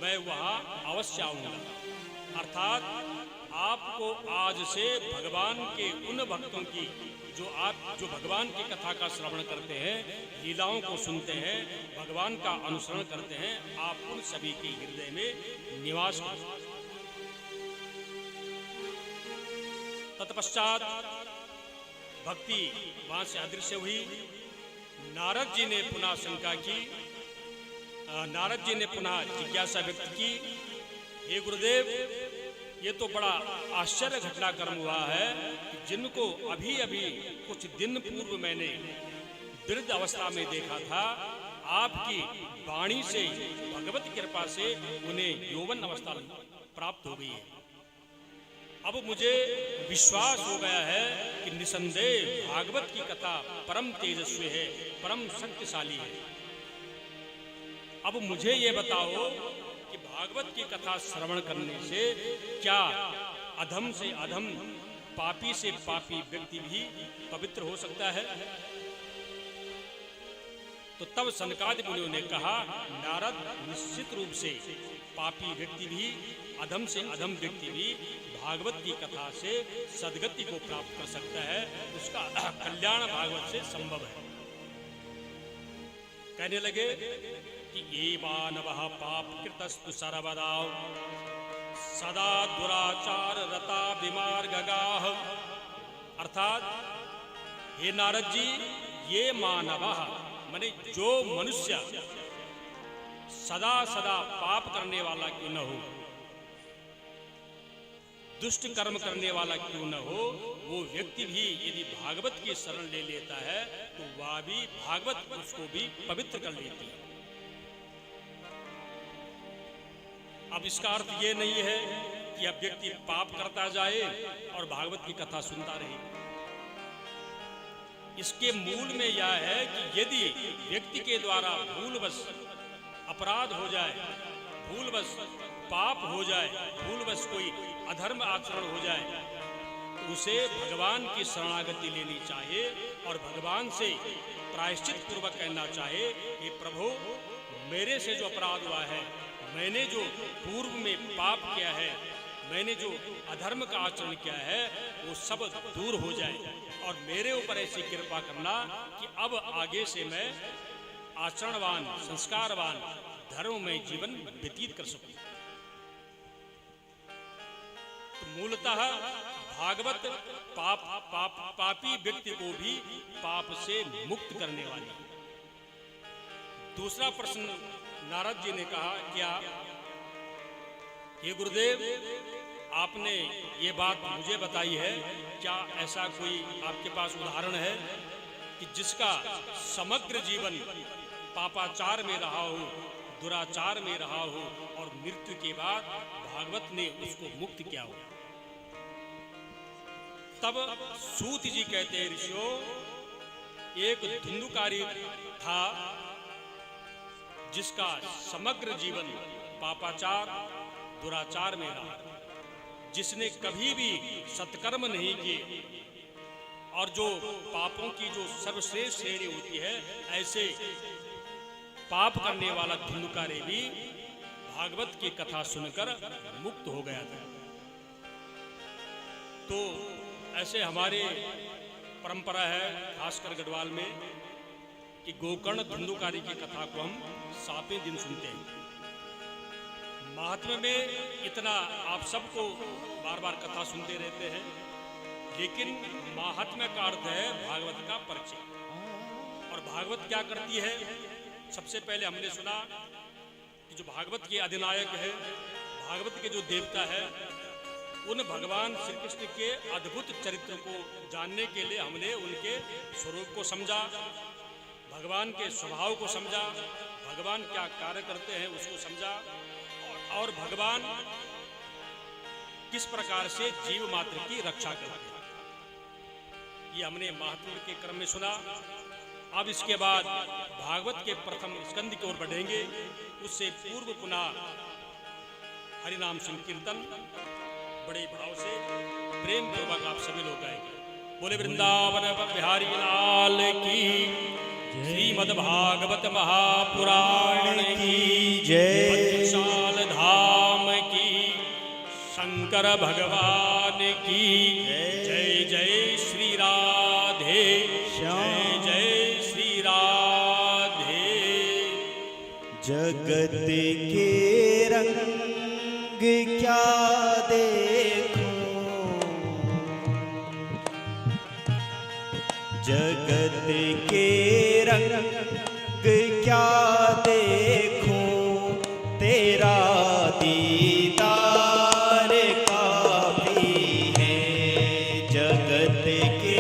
मैं वहां अवश्य आऊंगा। अर्थात आपको आज से भगवान के उन भक्तों की जो भगवान की कथा का श्रवण करते हैं, लीलाओं को सुनते हैं, भगवान का अनुसरण करते हैं, आप उन सभी के हृदय में निवास करें। तत्पश्चात भक्ति वहां से अदृश्य हुई। नारद जी ने पुनः शंका की, नारद जी ने पुनः जिज्ञासा व्यक्त की, हे गुरुदेव, ये तो बड़ा आश्चर्य घटनाक्रम हुआ है कि जिनको अभी अभी कुछ दिन पूर्व मैंने वृद्ध अवस्था में देखा था, आपकी वाणी से, भगवत कृपा से उन्हें यौवन अवस्था प्राप्त हो गई है। अब मुझे विश्वास हो गया है कि निसंदेह भागवत की कथा परम तेजस्वी है, परम शक्तिशाली है। अब मुझे ये बताओ कि भागवत की कथा श्रवण करने से क्या अधम से अधम, पापी से पापी व्यक्ति भी पवित्र हो सकता है? तो तब सनकादि मुनियों ने कहा, नारद, निश्चित रूप से पापी व्यक्ति भी, अधम से अधम व्यक्ति भी भागवत की कथा से सद्गति को प्राप्त कर सकता है, उसका कल्याण भागवत से संभव है। कहने लगे कि ये मानवः पाप कृतस्तु सर्वदा सदा दुराचार रता विमार्गगाः। अर्थात हे नारद जी, ये मानवः माने जो मनुष्य सदा सदा पाप करने वाला क्यों न हो, दुष्ट कर्म करने वाला क्यों न हो, वो व्यक्ति भी यदि भागवत की शरण ले लेता है तो वह भी भागवत उसको भी पवित्र कर लेती है। अब इसका अर्थ ये नहीं है कि अब व्यक्ति पाप करता जाए और भागवत की कथा सुनता रहे। इसके मूल में यह है कि यदि व्यक्ति के द्वारा भूलवश अपराध हो जाए, भूलवश पाप हो जाए, भूलवश कोई अधर्म आचरण हो जाए, तो उसे भगवान की शरणागति लेनी चाहिए और भगवान से प्रायश्चित पूर्वक कहना चाहे कि प्रभु मेरे से जो अपराध हुआ है, मैंने जो पूर्व में पाप किया है, मैंने जो अधर्म का आचरण किया है, वो सब दूर हो जाए और मेरे ऊपर ऐसी कृपा करना कि अब आगे से मैं आचरणवान, संस्कारवान, धर्ममय जीवन व्यतीत कर सकूं। तो मूलतः भागवत पापी व्यक्ति को भी पाप से मुक्त करने वाली। दूसरा प्रश्न नारद जी ने कहा, क्या ये गुरुदेव आपने ये बात मुझे बताई है, क्या ऐसा कोई आपके पास उदाहरण है कि जिसका समग्र जीवन पापाचार में रहा हो, दुराचार में रहा हो और मृत्यु के बाद भागवत ने उसको मुक्त किया हो? तब सूत जी कहते हैं, ऋषियों, एक धुंधुकारी था जिसका समग्र जीवन पापाचार दुराचार में रहा, जिसने कभी भी सत्कर्म नहीं किए और जो पापों की जो सर्वश्रेष्ठ श्रेणी होती है, ऐसे पाप करने वाला धुंधुकारी भी भागवत की कथा सुनकर मुक्त हो गया था। तो ऐसे हमारे परंपरा है, खासकर गढ़वाल में, कि गोकर्ण धुंधुकारी की कथा को हम 7वें दिन सुनते हैं। महात्म्य में इतना आप सबको बार बार कथा सुनते रहते हैं, लेकिन महात्म्य का अर्थ है भागवत का परिचय। और भागवत क्या करती है? सबसे पहले हमने सुना कि जो भागवत के अधिनायक है, भागवत के जो देवता है, उन भगवान श्री कृष्ण के अद्भुत चरित्र को जानने के लिए हमने उनके स्वरूप को समझा, भगवान के स्वभाव को समझा, भगवान क्या कार्य करते हैं उसको समझा, और भगवान किस प्रकार से जीव मात्र की रक्षा करते हैं, ये हमने महात्म्य के क्रम में सुना। अब इसके बाद भागवत के प्रथम स्कंद की ओर बढ़ेंगे। उससे पूर्व पुनः हरिनाम संकीर्तन बड़े भाव से प्रेम पूर्वक आप सभी लोग गाएंगे। बोले वृंदावन बिहारी लाल की, श्रीमद् भागवत महापुराण की जय, विशाल धाम की, शंकर भगवान की जय। जय श्री राधे, जय जय श्री राधे। जगत के रंग क्या देखो, जगत के रंग क्या देखो, तेरा दीदार काफी है। जगत के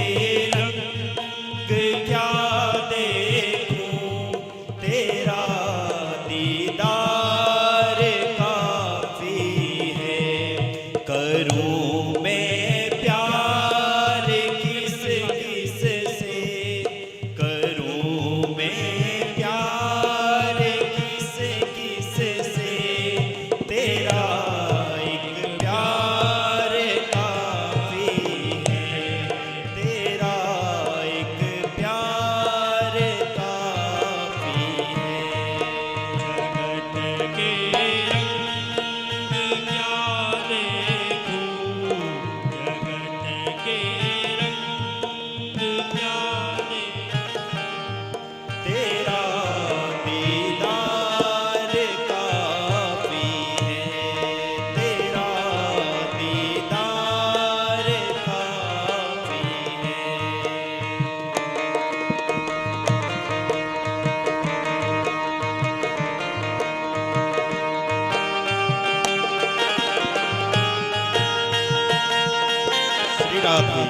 रंग क्या देखो, तेरा दीदार काफी है। करूं मैं प्यार किस किस से, करूं मैं प्यार किस किस से, तेरा एक प्यार काफी है, तेरा एक प्यार काफी है। जगत के रंग क्या देखूं, जगत के रंग क्या देखूं, तेरा दीदार काफी है, तेरा दीदार काफी है। श्री राधे।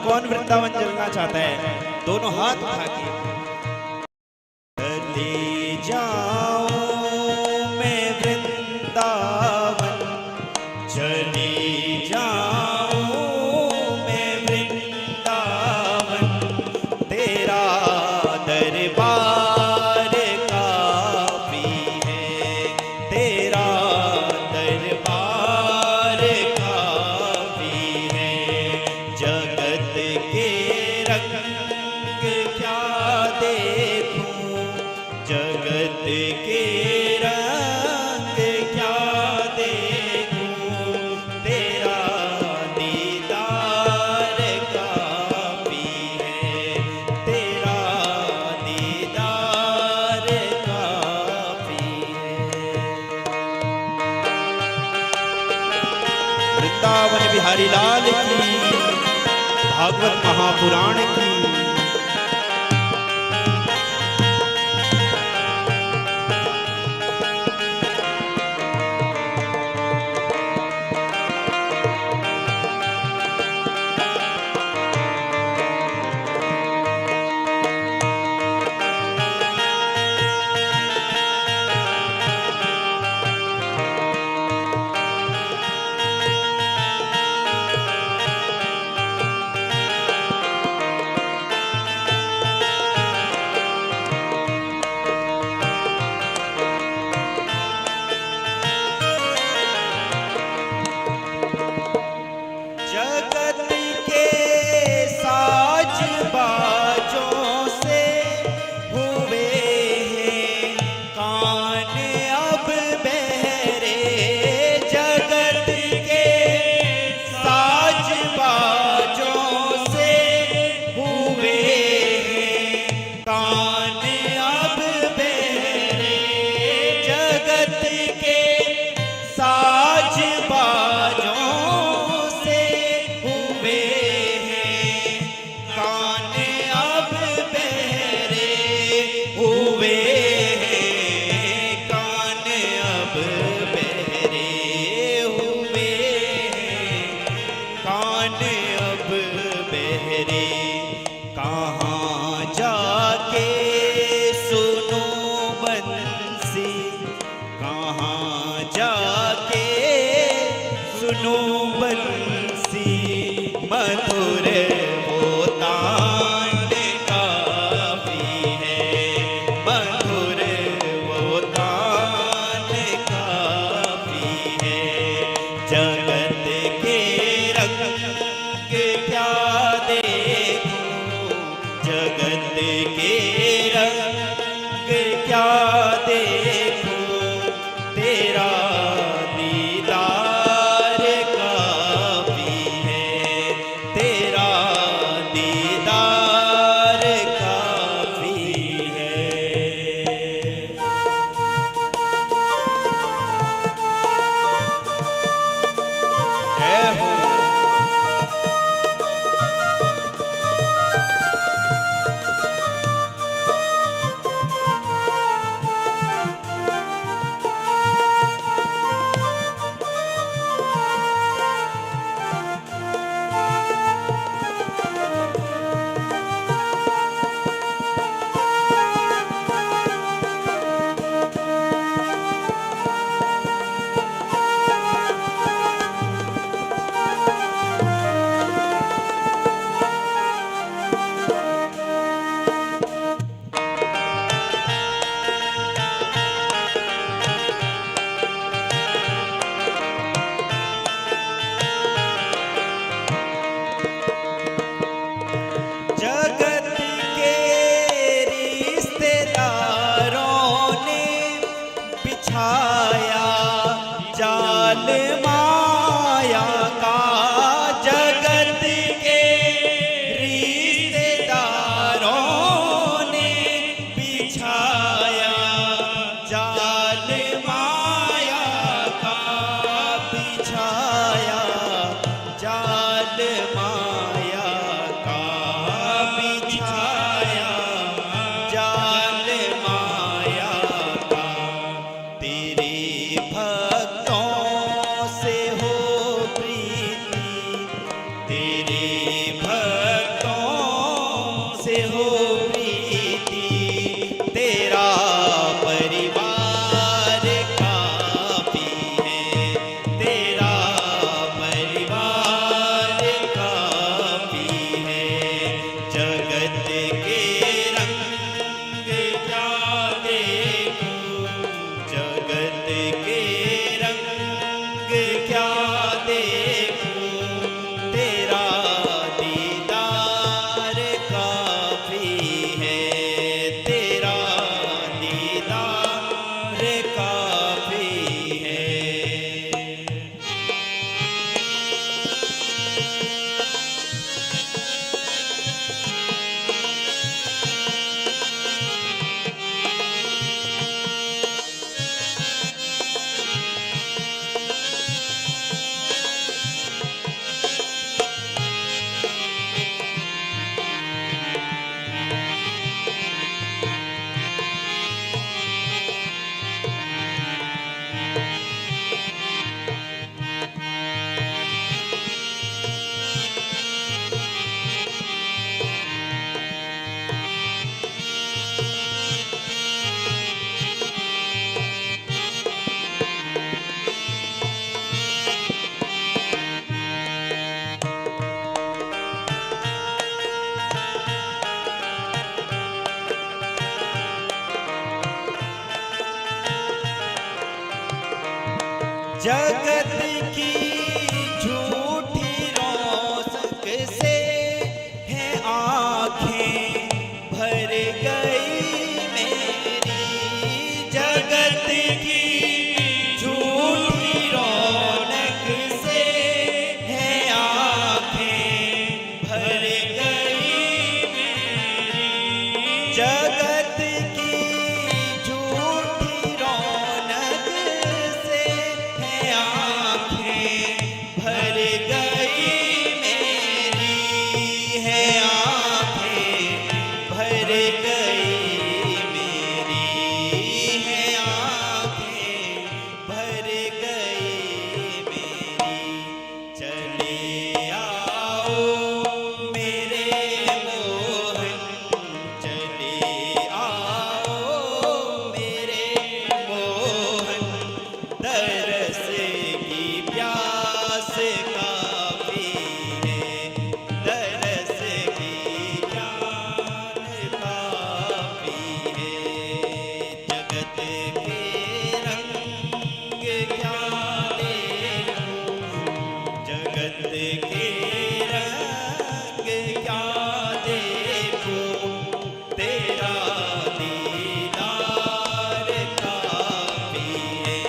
कौन वृंदावन चलना चाहता है? दोनों हाथ उठा के चले जाऊं मैं वृंदावन, चले जाऊं मैं वृंदावन, तेरा दरबार काफी है, तेरा दरबार काफी है। जगत के रंग क्या देखूं, जगत के रंग क्या देखूं, तेरा दीदार काफी है, तेरा दीदार काफी है। वृंदावन बिहारी लाल की, भागवत महापुराण की। जगत के साज बाजों से हुए हैं कान अब बहरे, जगत के साज बाजों से हुए हैं कान अब बहरे, जगत के साज बाजों से हुए हैं कान अब बहरे, हुए हैं कान अब बहरे, हुए हैं कान अब बहरे। कहाँ जाके सुनो बंसी, कहाँ जाके सुनो बंसी, मधुर वो तान काफी है, मधुर वो तान काफी है। जगत के रंग क्या देखूं, जगत के रंग क्या देखूं, तेरा दीदार काफी है, तेरा दीदार काफी है। जय हो। जगत के रिश्तेदारों ने बिछाया जाल माया का, जगत के रिश्तेदारों ने बिछाया जाल माया का, बिछाया जाल माया का, बिछाया जाल माया का। तेरे भक्तों जगत की झूठी रोशक से है आँखें भर गई मेरी। जगत की झूठी रौनक से है आँखें भर गई मेरी। जगत की झूठी रौनक से है आँखें भर गई मेरी। है आँखें भर गई मेरी। है आँखें भर गई मेरी। चले आओ मेरे मोहन, चले आओ मेरे मोहन। तरस की प्यास काफी है, तरस की प्यास काफी है। जगत के रंग क्या देखूं, जगत के रंग क्या देखूं। तेरा दीदार काफी है,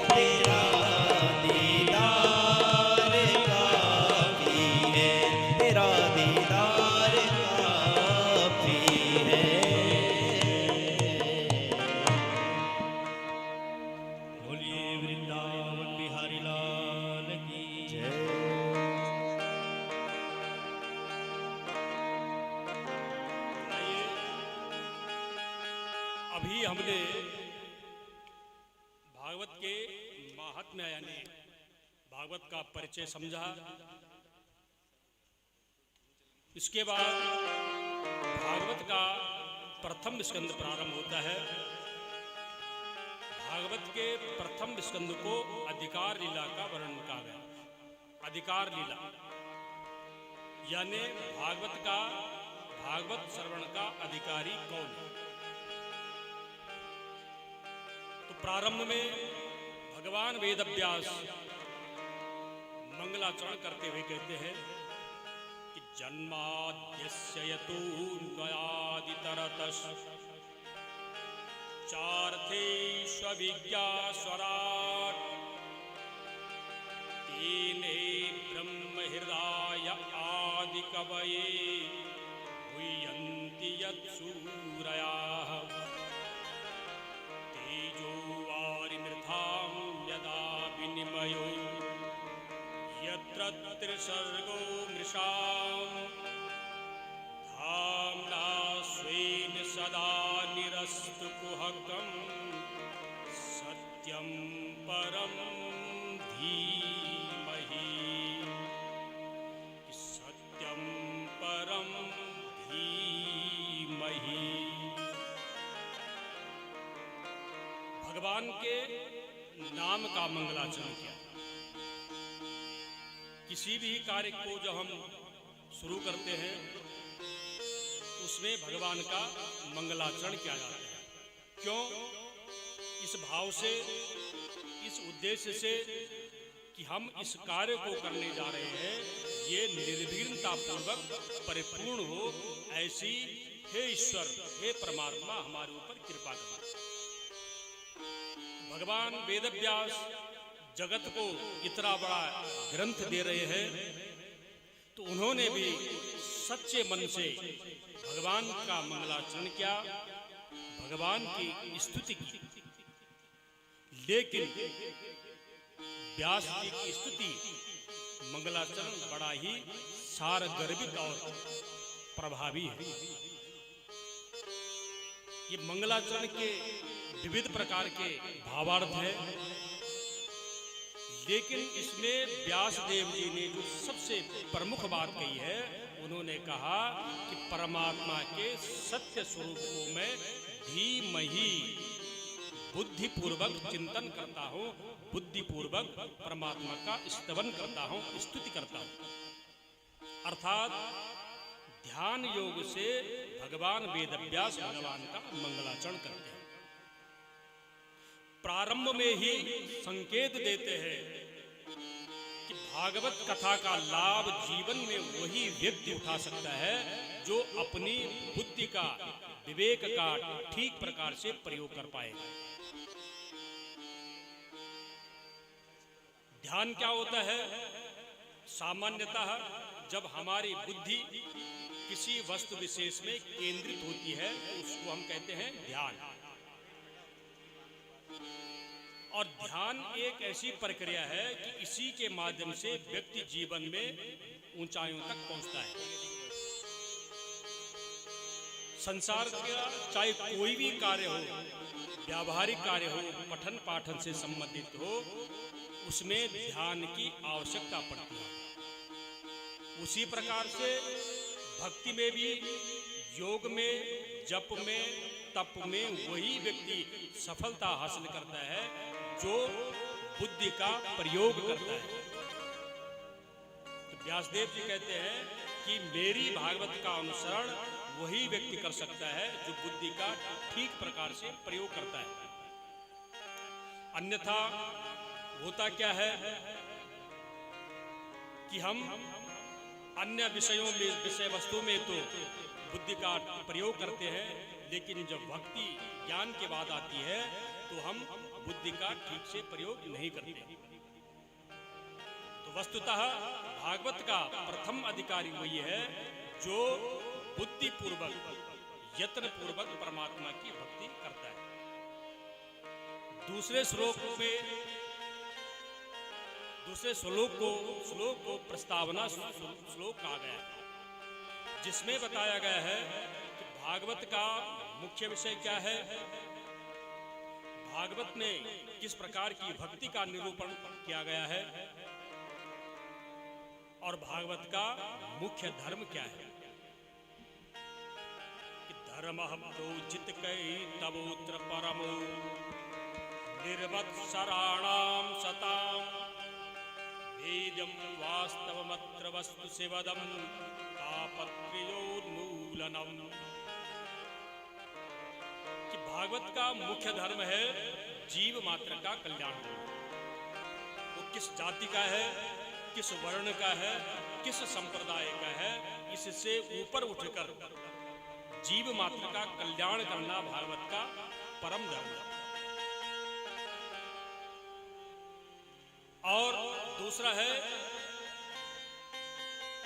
तेरा दीदार काफी है, तेरा दीदार काफी है। बोलिए वृंदावन बिहारी लाल की जय। आइए, अभी हमने भागवत के महात्म्य यानी भागवत का परिचय समझा। इसके बाद भागवत का प्रथम स्कंद प्रारंभ होता है। भागवत के प्रथम स्कंद को अधिकार लीला का वर्णन कहा गया। अधिकार लीला यानी भागवत श्रवण का अधिकारी कौन है। तो प्रारंभ में भगवान वेदव्यास मंगलाचरण करते हुए कहते हैं कि जन्माद्यस्य यतोऽन्वयादितरतश्च चार्थेष्वभिज्ञास्वराट् तेने ब्रह्महृदाय आदिकवये हुयन्ति यत्सूरयाः। तेजो वारिमृथां यदा विनिमयो यत्र त्रिसर्गो मृषाम् धाम्ना स्वेन सदा निरस्तु कुहकं सत्यं परं धीमहि। सत्यं परं धीमहि। भगवान के नाम का मंगलाचरण किया। किसी भी कार्य को जब हम शुरू करते हैं उसमें भगवान का मंगलाचरण किया जाता है। क्यों? इस भाव से, इस उद्देश्य से कि हम इस कार्य को करने जा रहे हैं ये निर्विघ्नता पूर्वक परिपूर्ण हो, ऐसी हे ईश्वर, हे परमात्मा हमारे ऊपर कृपा करना। भगवान वेदव्यास जगत को इतना बड़ा ग्रंथ दे रहे हैं तो उन्होंने भी सच्चे मन से भगवान का मंगलाचरण किया, भगवान की स्तुति की। लेकिन व्यास जी की स्तुति मंगलाचरण बड़ा ही सारगर्भित और प्रभावी है। ये मंगलाचरण के विविध प्रकार के भावार्थ है, लेकिन इसमें व्यास देव जी ने जो सबसे प्रमुख बात कही है, उन्होंने कहा कि परमात्मा के सत्य स्वरूप को मैं धीमहि बुद्धिपूर्वक चिंतन करता हूँ, बुद्धिपूर्वक परमात्मा का स्तवन करता हूँ, स्तुति करता हूँ। अर्थात ध्यान योग से भगवान वेदव्यास भगवान का मंगलाचरण करते हैं। प्रारंभ में ही संकेत देते हैं कि भागवत कथा का लाभ जीवन में वही व्यक्ति उठा सकता है जो अपनी बुद्धि का, विवेक का ठीक प्रकार से प्रयोग कर पाएगा। ध्यान क्या होता है? सामान्यतः जब हमारी बुद्धि किसी वस्तु विशेष में केंद्रित होती है तो उसको हम कहते हैं ध्यान। और ध्यान एक ऐसी प्रक्रिया है कि इसी के माध्यम से व्यक्ति जीवन में ऊंचाइयों तक पहुंचता है। संसार का चाहे कोई भी कार्य हो, व्यावहारिक कार्य हो, पठन पाठन से संबंधित हो, उसमें ध्यान की आवश्यकता पड़ती है। उसी प्रकार से भक्ति में भी, योग में, जप में, तप में वही व्यक्ति सफलता हासिल करता है जो बुद्धि का प्रयोग करता है। तो व्यासदेव जी कहते हैं कि मेरी भागवत का अनुसरण वही व्यक्ति कर सकता है जो बुद्धि का ठीक प्रकार से प्रयोग करता है। अन्यथा होता क्या है कि हम अन्य विषयों में, विषय वस्तु में तो बुद्धि का प्रयोग करते हैं, लेकिन जब भक्ति ज्ञान के बाद आती है तो हम बुद्धि का ठीक से प्रयोग नहीं करते। तो वस्तुतः भागवत का प्रथम अधिकारी वही है जो बुद्धि पूर्वक, यत्न पूर्वक परमात्मा की भक्ति करता है। दूसरे श्लोक को प्रस्तावना श्लोक कहा गया है, जिसमें बताया गया है कि भागवत का मुख्य विषय क्या है, भागवत में किस प्रकार की भक्ति का निरूपण किया गया है और भागवत का मुख्य धर्म क्या है। कि धर्मः प्रोचित तवोत्र परमो निर्वत्सराणां सताम् वेदं वास्तवमत्र वस्तु शिवदं तापत्र्योन्मूलनम्। कि भागवत का मुख्य धर्म है जीव मात्र का कल्याण। वो किस जाति का है, किस वर्ण का है, किस संप्रदाय का है, इससे ऊपर उठकर जीव मात्र का कल्याण करना भागवत का परम धर्म है। और दूसरा है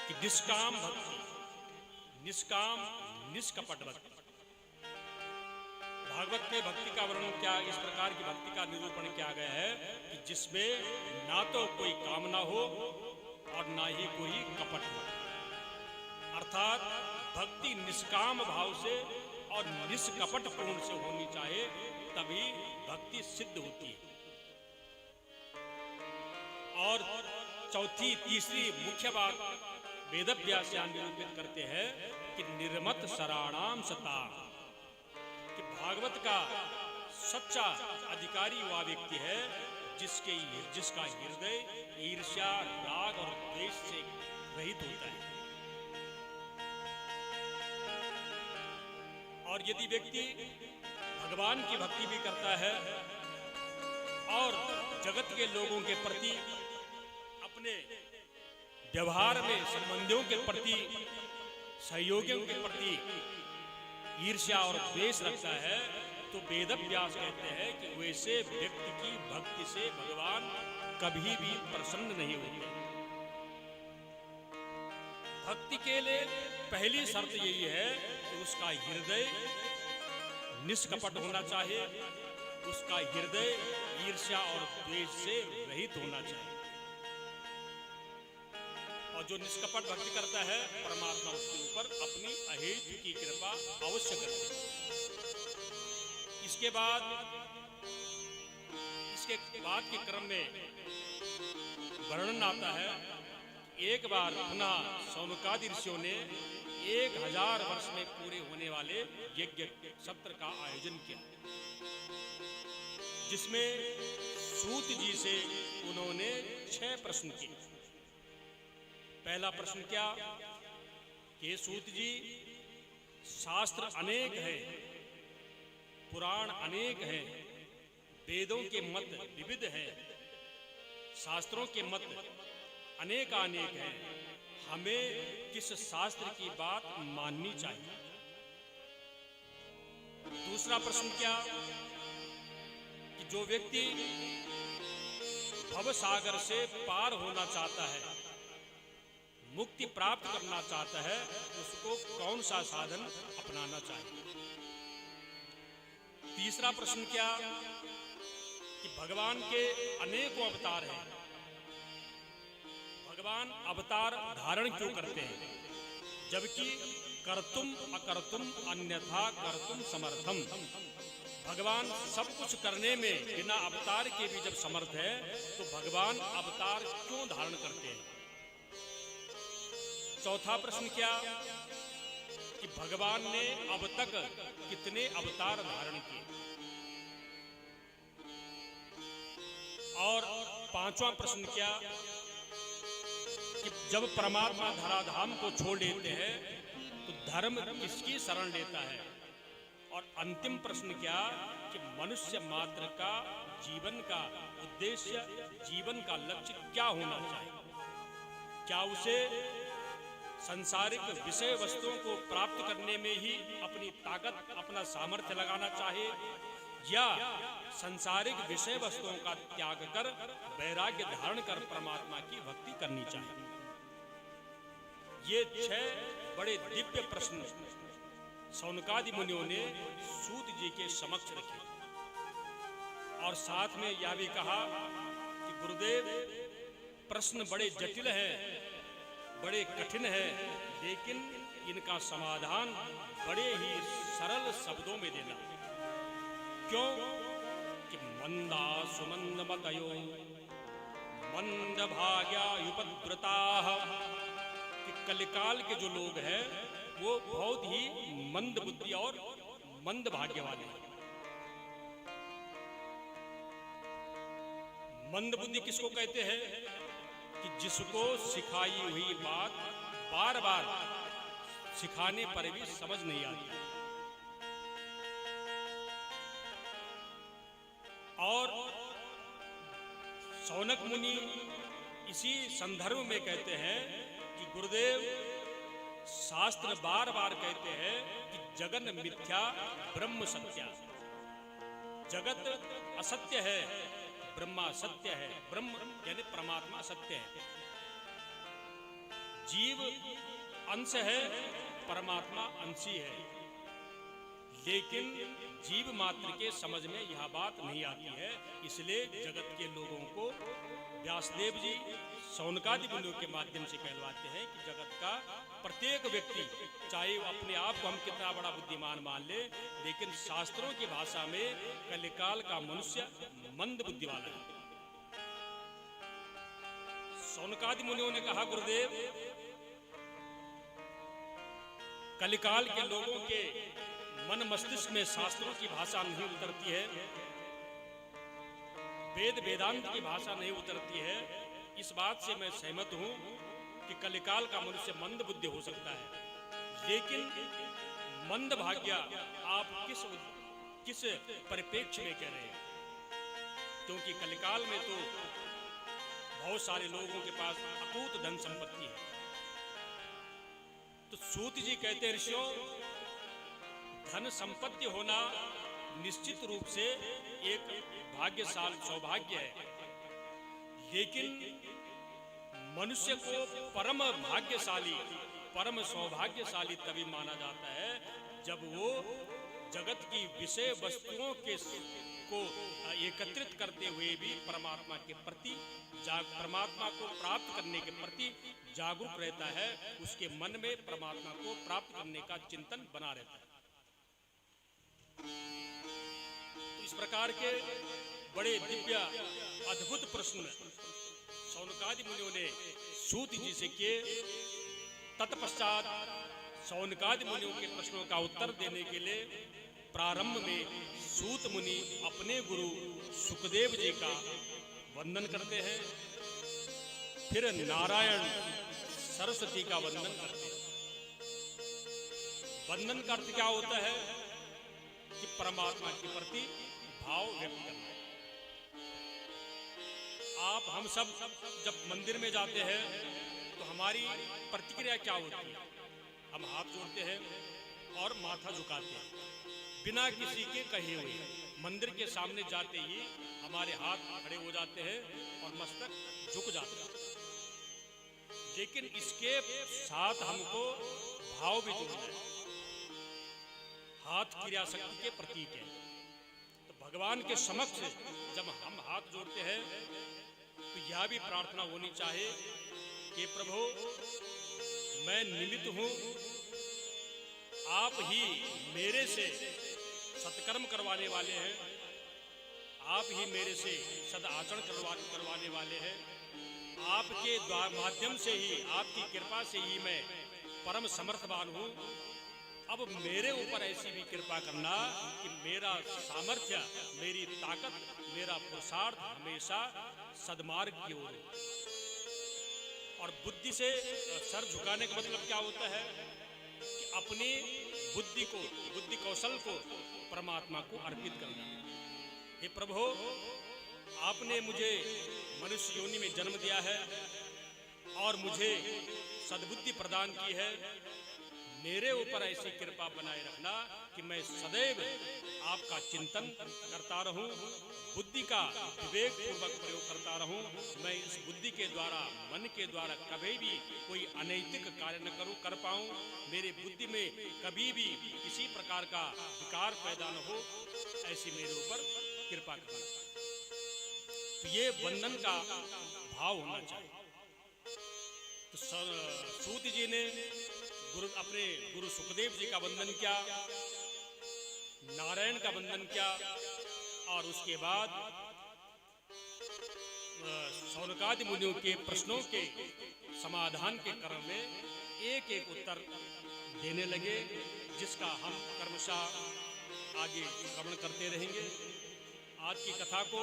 कि निष्काम भक्ति, निष्काम निष्कपट भक्ति। भागवत में भक्ति का वर्णन क्या, इस प्रकार की भक्ति का निरूपण किया गया है कि जिसमें ना तो कोई कामना हो और ना ही कोई कपट हो। अर्थात भक्ति निष्काम भाव से और निष्कपट पूर्ण से होनी चाहिए, तभी भक्ति सिद्ध होती है। और चौथी, तीसरी मुख्य बात वेदव्यास निरूपित करते हैं कि निर्मत शरणाम सता। कि भागवत का सच्चा अधिकारी वह व्यक्ति है जिसका हृदय ईर्ष्या, राग और द्वेष से रहित होता है। और यदि व्यक्ति भगवान की भक्ति भी करता है और जगत के लोगों के प्रति, अपने व्यवहार में संबंधियों के प्रति, सहयोगियों के प्रति ईर्ष्या और द्वेष रखता है, तो वेदव्यास कहते हैं कि वैसे व्यक्ति की भक्ति से भगवान कभी भी प्रसन्न नहीं होते। भक्ति के लिए पहली शर्त यही है कि उसका हृदय निष्कपट होना चाहिए, उसका हृदय ईर्ष्या और द्वेष से रहित होना चाहिए। और जो निष्कपट भक्ति करता है, परमात्मा उसके ऊपर अपनी अहेतु की कृपा अवश्य करते हैं। इसके बाद के क्रम में वर्णन आता है, एक बार पुनः सौनकादि ऋषियों ने 1000 वर्ष में पूरे होने वाले यज्ञ सत्र का आयोजन किया, जिसमें सूत जी से उन्होंने 6 प्रश्न किए। पहला प्रश्न क्या कि सूत जी, शास्त्र अनेक हैं, पुराण अनेक हैं, वेदों के मत विविध हैं, शास्त्रों के मत अनेकानेक हैं, हमें किस शास्त्र की बात माननी चाहिए? दूसरा प्रश्न क्या कि जो व्यक्ति भव सागर से पार होना चाहता है, मुक्ति प्राप्त करना चाहता है, उसको कौन सा साधन अपनाना चाहिए? तीसरा प्रश्न क्या कि भगवान के अनेकों अवतार हैं, भगवान अवतार धारण क्यों करते हैं, जबकि कर्तुम अकर्तुम अन्यथा कर्तुम समर्थम, भगवान सब कुछ करने में बिना अवतार के भी जब समर्थ है तो भगवान अवतार क्यों धारण करते हैं? चौथा प्रश्न क्या कि भगवान ने अब तक कितने अवतार धारण किए? और पांचवा प्रश्न क्या कि जब परमात्मा धराधाम को छोड़ देते हैं तो धर्म किसकी शरण लेता है? और अंतिम प्रश्न क्या कि मनुष्य मात्र का जीवन का उद्देश्य, जीवन का लक्ष्य क्या होना चाहिए? क्या उसे संसारिक विषय वस्तुओं को प्राप्त करने में ही अपनी ताकत, अपना सामर्थ्य लगाना चाहिए, या संसारिक विषय वस्तुओं का त्याग कर वैराग्य धारण कर परमात्मा की भक्ति करनी चाहिए? ये 6 बड़े दिव्य प्रश्न शौनकादि मुनियों ने सूत जी के समक्ष रखे और साथ में यह भी कहा कि गुरुदेव, प्रश्न बड़े जटिल हैं, बड़े कठिन हैं, लेकिन इनका समाधान बड़े ही सरल शब्दों में देना। क्यों कि मंदा सुमंद मतयो मंद भाग्या युपद्रताः, कि कलिकाल के जो लोग हैं वो बहुत ही मंद बुद्धि और मंद भाग्य वाले हैं। मंद बुद्धि किसको कहते हैं कि जिसको सिखाई हुई बात बार बार सिखाने पर भी समझ नहीं आती। और शौनक मुनि इसी संदर्भ में कहते हैं कि गुरुदेव, शास्त्र बार बार कहते हैं कि जगन मिथ्या ब्रह्म सत्या, जगत असत्य है, ब्रह्मा सत्य है, ब्रह्म यानी परमात्मा सत्य है, जीव अंश है, परमात्मा अंशी है, लेकिन जीव मात्र के समझ में यह बात नहीं आती है। इसलिए जगत के लोगों को व्यासदेव जी शौनकादि मुनियों के माध्यम से कहलवाते हैं कि जगत का प्रत्येक व्यक्ति, चाहे वो अपने आप को हम कितना बड़ा बुद्धिमान मान ले, लेकिन शास्त्रों की भाषा में कलिकाल का मनुष्य मंद बुद्धि वाला है। शौनकादि मुनियों ने कहा, गुरुदेव, कलिकाल के लोगों के मन मस्तिष्क में शास्त्रों की भाषा नहीं उतरती है, वेद वेदांत की भाषा नहीं उतरती है। इस बात से मैं सहमत हूं कि कलिकाल का मनुष्य मंद बुद्धि हो सकता है, लेकिन मंद भाग्य आप किस परिप्रेक्ष्य में कह रहे हैं? क्योंकि कलिकाल में तो बहुत सारे लोगों के पास अकूत धन संपत्ति है। तो सूत जी कहते हैं, ऋषियों, धन संपत्ति होना निश्चित रूप से एक भाग्यशाली सौभाग्य है, लेकिन मनुष्य को परम भाग्यशाली, परम सौभाग्यशाली तभी माना जाता है जब वो जगत की विषय वस्तुओं को एकत्रित करते हुए भी परमात्मा के प्रति, परमात्मा को प्राप्त करने के प्रति जागरूक रहता है, उसके मन में परमात्मा को प्राप्त करने का चिंतन बना रहता है। तो इस प्रकार के बड़े दिव्य अद्भुत प्रश्न शौनकादि मुनियों ने सूत जी से किए। तत्पश्चात शौनकादि मुनियों के प्रश्नों का उत्तर देने के लिए प्रारंभ में सूत मुनि अपने गुरु सुखदेव जी का वंदन करते हैं, फिर नारायण सरस्वती का वंदन करते हैं। वंदन का अर्थ क्या होता है कि परमात्मा के प्रति भाव व्यक्त करना है। हम सब जब मंदिर में जाते हैं तो हमारी प्रतिक्रिया क्या होती है? हम हाथ जोड़ते हैं और माथा झुकाते हैं बिना किसी के कहे हुए। मंदिर के सामने जाते ही हमारे हाथ खड़े हो जाते हैं और मस्तक झुक जाता है। लेकिन इसके साथ हमको भाव भी जोड़ना है। हाथ क्रिया शक्ति के प्रतीक है। तो भगवान के समक्ष जब हम हाथ जोड़ते हैं तो यह भी प्रार्थना होनी चाहिए कि प्रभु मैं निमित्त हूं, आप ही मेरे से सत्कर्म करवाने वाले हैं, आप ही मेरे से सदाचरण करवाने वाले हैं। आपके माध्यम से ही, आपकी कृपा से ही मैं परम समर्थवान हूं। अब मेरे ऊपर ऐसी भी कृपा करना कि मेरा सामर्थ्य, मेरी ताकत, मेरा पुरुषार्थ हमेशा सद्मार्ग की ओर हो। और बुद्धि से सर झुकाने का मतलब क्या होता है कि अपनी बुद्धि को, बुद्धि कौशल को परमात्मा को अर्पित करना। हे प्रभु, आपने मुझे मनुष्य योनि में जन्म दिया है और मुझे सद्बुद्धि प्रदान की है। मेरे ऊपर ऐसी कृपा बनाए रखना कि मैं सदैव आपका चिंतन करता रहूं, बुद्धि का विवेक पूर्वक प्रयोग करता रहूं। मैं इस बुद्धि के द्वारा, मन के द्वारा कभी भी कोई अनैतिक कार्य न कर पाऊं। मेरे बुद्धि में कभी भी किसी प्रकार का विकार पैदा न हो, ऐसी मेरे ऊपर कृपा करना। तो ये वंदन का भाव होना चाहिए। तो सूत जी ने अपने गुरु सुखदेव जी का वंदन किया, नारायण का वंदन किया और उसके बाद शौनकादि मुनियों के प्रश्नों के समाधान के क्रम में एक एक उत्तर देने लगे, जिसका हम क्रमशः आगे श्रवण करते रहेंगे। आज की कथा को,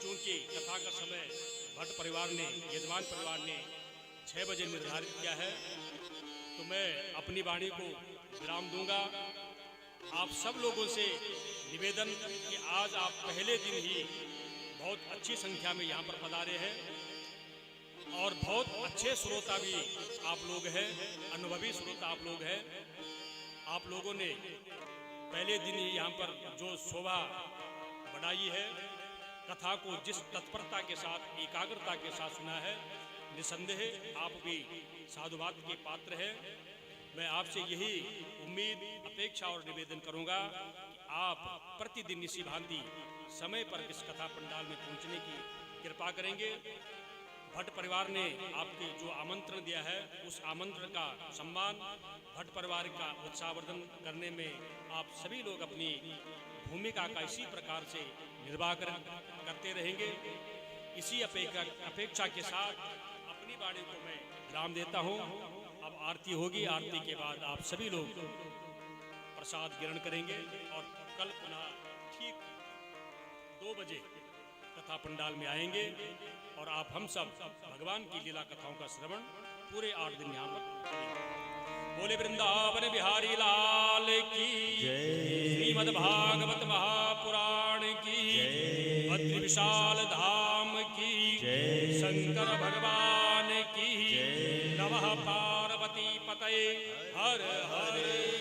चूंकि कथा का समय भट्ट परिवार ने, यजमान परिवार ने 6 बजे निर्धारित किया है, तो मैं अपनी वाणी को विराम दूंगा। आप सब लोगों से निवेदन कि आज आप पहले दिन ही बहुत अच्छी संख्या में यहाँ पर पधारे हैं और बहुत अच्छे श्रोता भी आप लोग हैं, अनुभवी श्रोता आप लोग हैं। आप लोगों ने पहले दिन ही यहाँ पर जो शोभा बढ़ाई है, कथा को जिस तत्परता के साथ, एकाग्रता के साथ सुना है, निसंदेह आप भी साधुवाद के पात्र हैं। मैं आपसे यही उम्मीद, अपेक्षा और निवेदन करूंगा कि आप प्रतिदिन इसी भांति समय पर इस कथा पंडाल में पहुंचने की कृपा करेंगे। भट्ट परिवार ने आपके जो आमंत्रण दिया है, उस आमंत्रण का सम्मान, भट्ट परिवार का उत्साहवर्धन करने में आप सभी लोग अपनी भूमिका का इसी प्रकार से निर्वाह करते रहेंगे। इसी अपेक्षा के साथ अपनी वाणी को मैं विराम देता हूँ। अब आरती होगी, आरती के बाद आप सभी लोग प्रसाद ग्रहण करेंगे और कल पुनः ठीक 2 बजे कथा पंडाल में आएंगे और आप हम सब भगवान की लीला कथाओं का श्रवण पूरे 8 दिन यहाँ पर करेंगे। बोले वृंदावन बिहारी लाल की जय, श्रीमद् भागवत महापुराण की जय, बद्री विशाल धाम की जय, शंकर भगवान की जय, नमः पार्वती पतये हर हर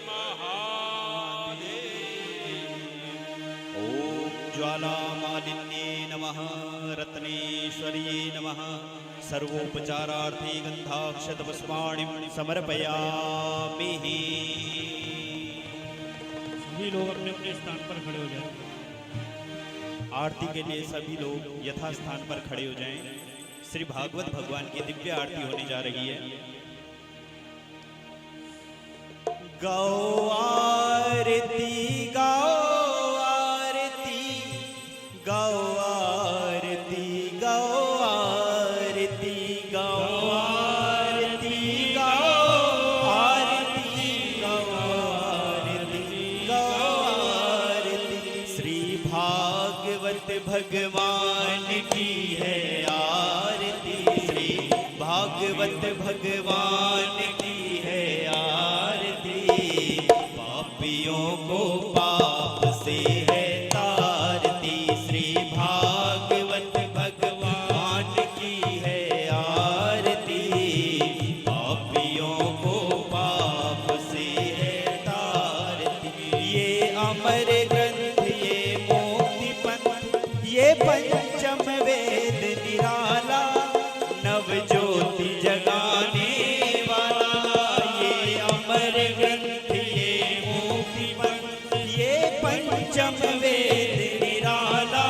महादेव। ओम ज्वालामालिन्ये नमः, रत्नेश्वर्ये नमः। सर्वोपचारार्थे गंधाक्षतपुष्पाणिं समर्पयामि। सभी लोग अपने अपने स्थान पर खड़े हो जाएं। आरती के लिए सभी लोग यथास्थान पर खड़े हो जाएं। श्री भागवत भगवान की दिव्य आरती होने जा रही है। गौ आरती, गौ आरती, गौ आरती, गौ आरती, गौ आरती, गौ आरती, गौ आरती, गौ आरती। श्री भागवत भगवान की है आरती, श्री भागवत भगवान की है आरती। पापियों को पाप से है तारती, श्री भागवत भगवान ये पंचम वेद निराला, नव ज्योति जगाने वाला, ये अमर ग्रंथ ये मोक्ति पंथ, ये पंचम वेद निराला,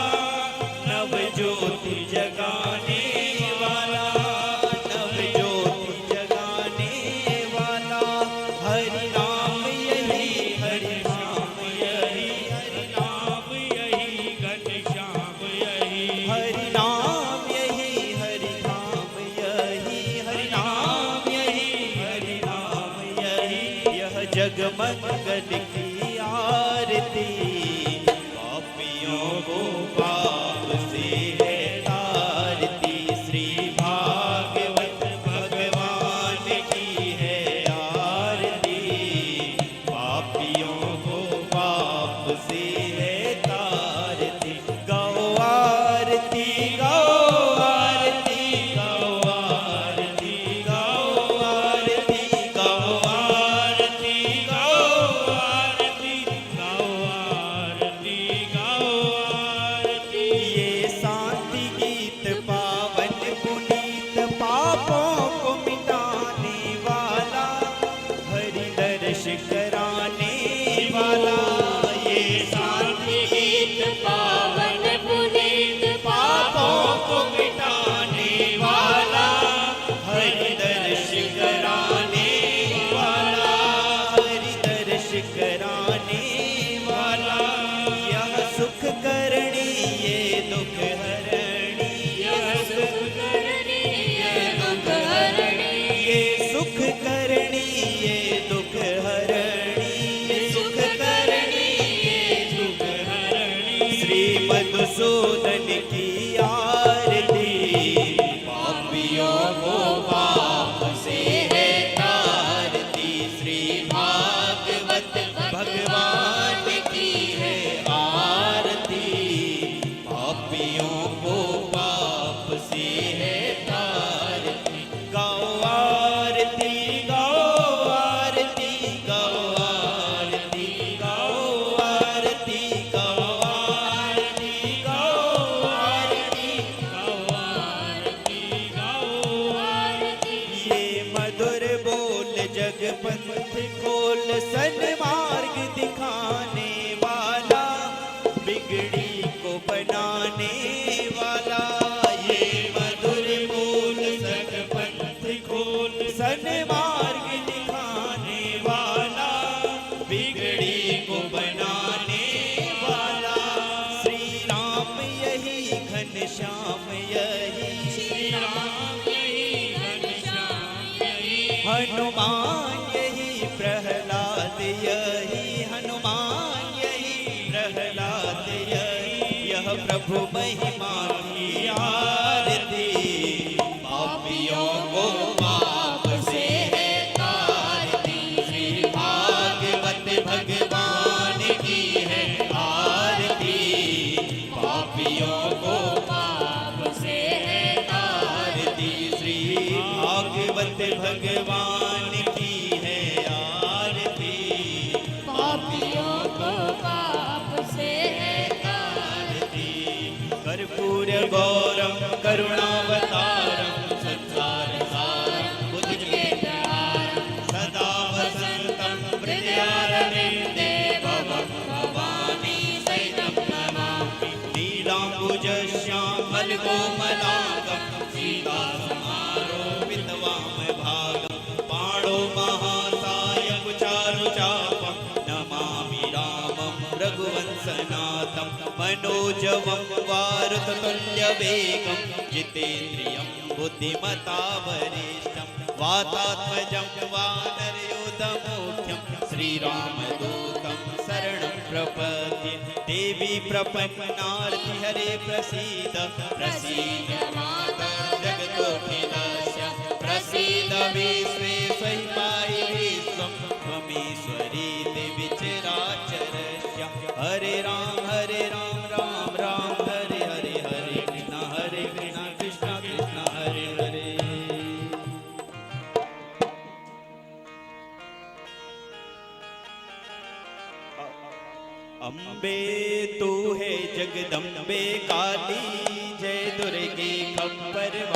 नव ज्योति जगाने वाला, नव ज्योति जगाने वाला। हरि नाम यही, हरि नाम यही, हरि नाम यही, घनश्याम यही, हरि नाम यही, हरि नाम यही, हरि नाम यही, हरि नाम यही। यह जगमंगल की आरती, पापियों को पाप से है तारती। श्री भागवत भगवान की है आरती, पापियों को पाप से है तारती। गौ आरती, गौ आरती, गौ आरती, गौ आरती, गौ आरती, गौ आरती, गौ आरती, गौ आरती। ये शांति गीत पावन पुनीत, पापों को मिटाने वाला, हरि दर्श कराने वाला। ये शांति गीत पावन पुनीत, पापों को मिटाने वाला, हरि दर्श कराने वाला, हरि दर्श कराने वाला। यह सुख करणी ये दुख हरणी, यह सुख करणी ये दुख हरणी, ये सुख करणी ये दुख हरणी, ये सुख करणी ये दुख हरणी। श्री मधुसूदन की आरती, पापियों को पाप से है तारती। श्री भागवत भगवान की है आरती, पापियों को पाप से है तारती। गौ आरती, गौ आरती, गौ आरती, गौ आरती, गौ आरती, गौ आरती, गौ आरती, गौ आरती। ये मधुर बोल जगपंथ खोल, सन्मार्ग दिखाने वाला, बिगड़ी को बनाने वाला। ये मधुर बोल जगपंथ खोल, सन्मार्ग दिखाने वाला, बिगड़ी को बनाने वाला। श्री राम यही, घनश्याम यही, श्री राम यही, घनश्याम यही, हनुमान यही, प्रहलाद यही, हनुमान यही, प्रहलाद यही। यह प्रभु महिमा की आरती, पापियों को पाप से है तारती। श्री भागवत भगवान की है आरती, पापियों को पाप से है तारती। श्री भागवत भगवान की है आरती, पापियों को पाप से है आरती। कर्पूर गौरम करुणावतारम, संसार सारम भुजगेन्द्रहारम, सदा वसन्तं हृदयारविन्दे भवं भवानी सहितं नमामि। नीलाम्बुजश्यामलकोमलाङ्गं, सीतासमारोपितवामभागं, पाणौ महासायकुचारुचापं, नमामि रामं रघुवंशनाथं। मनोजवं वारुततुल्यवेगं, जितेन्द्रियं बुद्धिमतावरिष्ठं, वातात्मजं वानरयूथमुख्यं, श्रीरामदूतं शरणं प्रपद्ये। देवी प्रपन्नार्ति हरे प्रसीद, प्रसीद माता जगतोऽखिलस्य, प्रसीद विश्वेश्वरि पाहि विश्वं, त्वमीश्वरी देवी चराचरस्य। हरे राम राम राम हरे हरे, हरे कृष्ण कृष्ण कृष्ण हरे हरे। अम्बे तू है जगदम्बे काली, जय दुर्गे खप्पर